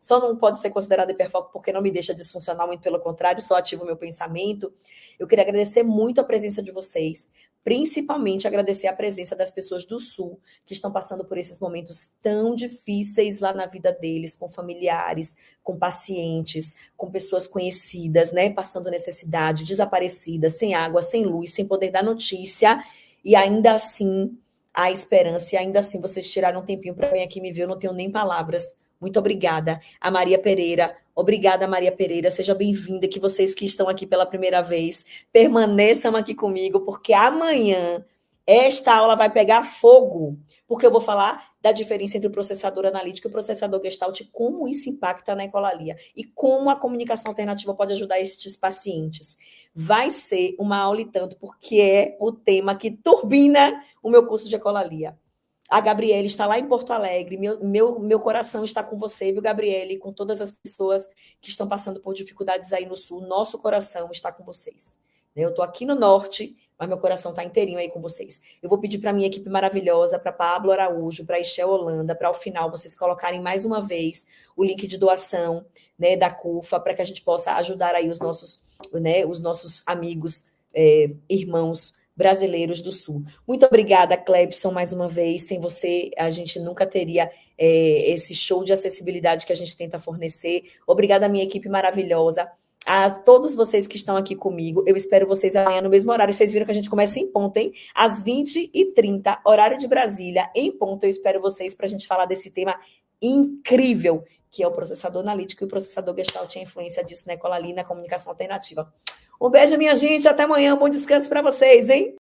só não pode ser considerado hiperfoco porque não me deixa disfuncional, muito pelo contrário, só ativa o meu pensamento. Eu queria agradecer muito a presença de vocês, principalmente agradecer a presença das pessoas do Sul, que estão passando por esses momentos tão difíceis lá na vida deles, com familiares, com pacientes, com pessoas conhecidas, né, passando necessidade, desaparecidas, sem água, sem luz, sem poder dar notícia, e ainda assim a esperança, e ainda assim vocês tiraram um tempinho para vir aqui me ver, eu não tenho nem palavras. Muito obrigada. A Maria Pereira, obrigada, Maria Pereira, seja bem-vinda, que vocês que estão aqui pela primeira vez, permaneçam aqui comigo, porque amanhã esta aula vai pegar fogo, porque eu vou falar da diferença entre o processador analítico e o processador gestalt, como isso impacta na ecolalia, e como a comunicação alternativa pode ajudar estes pacientes. Vai ser uma aula e tanto, porque é o tema que turbina o meu curso de ecolalia. A Gabriele está lá em Porto Alegre, meu coração está com você, viu, Gabriele, com todas as pessoas que estão passando por dificuldades aí no Sul, nosso coração está com vocês. Eu estou aqui no Norte, mas meu coração está inteirinho aí com vocês. Eu vou pedir para a minha equipe maravilhosa, para Pablo Araújo, para Ixel Holanda, para ao final vocês colocarem mais uma vez o link de doação, né, da CUFA, para que a gente possa ajudar aí os nossos amigos, irmãos brasileiros do Sul. Muito obrigada, Clebson, mais uma vez. Sem você, a gente nunca teria esse show de acessibilidade que a gente tenta fornecer. Obrigada à minha equipe maravilhosa. A todos vocês que estão aqui comigo, eu espero vocês amanhã no mesmo horário. Vocês viram que a gente começa em ponto, hein? Às 20h30, horário de Brasília, em ponto. Eu espero vocês para a gente falar desse tema incrível, que é o processador analítico e o processador gestalt e a influência disso na ecolalia e na comunicação alternativa. Um beijo, minha gente. Até amanhã. Bom descanso para vocês, hein?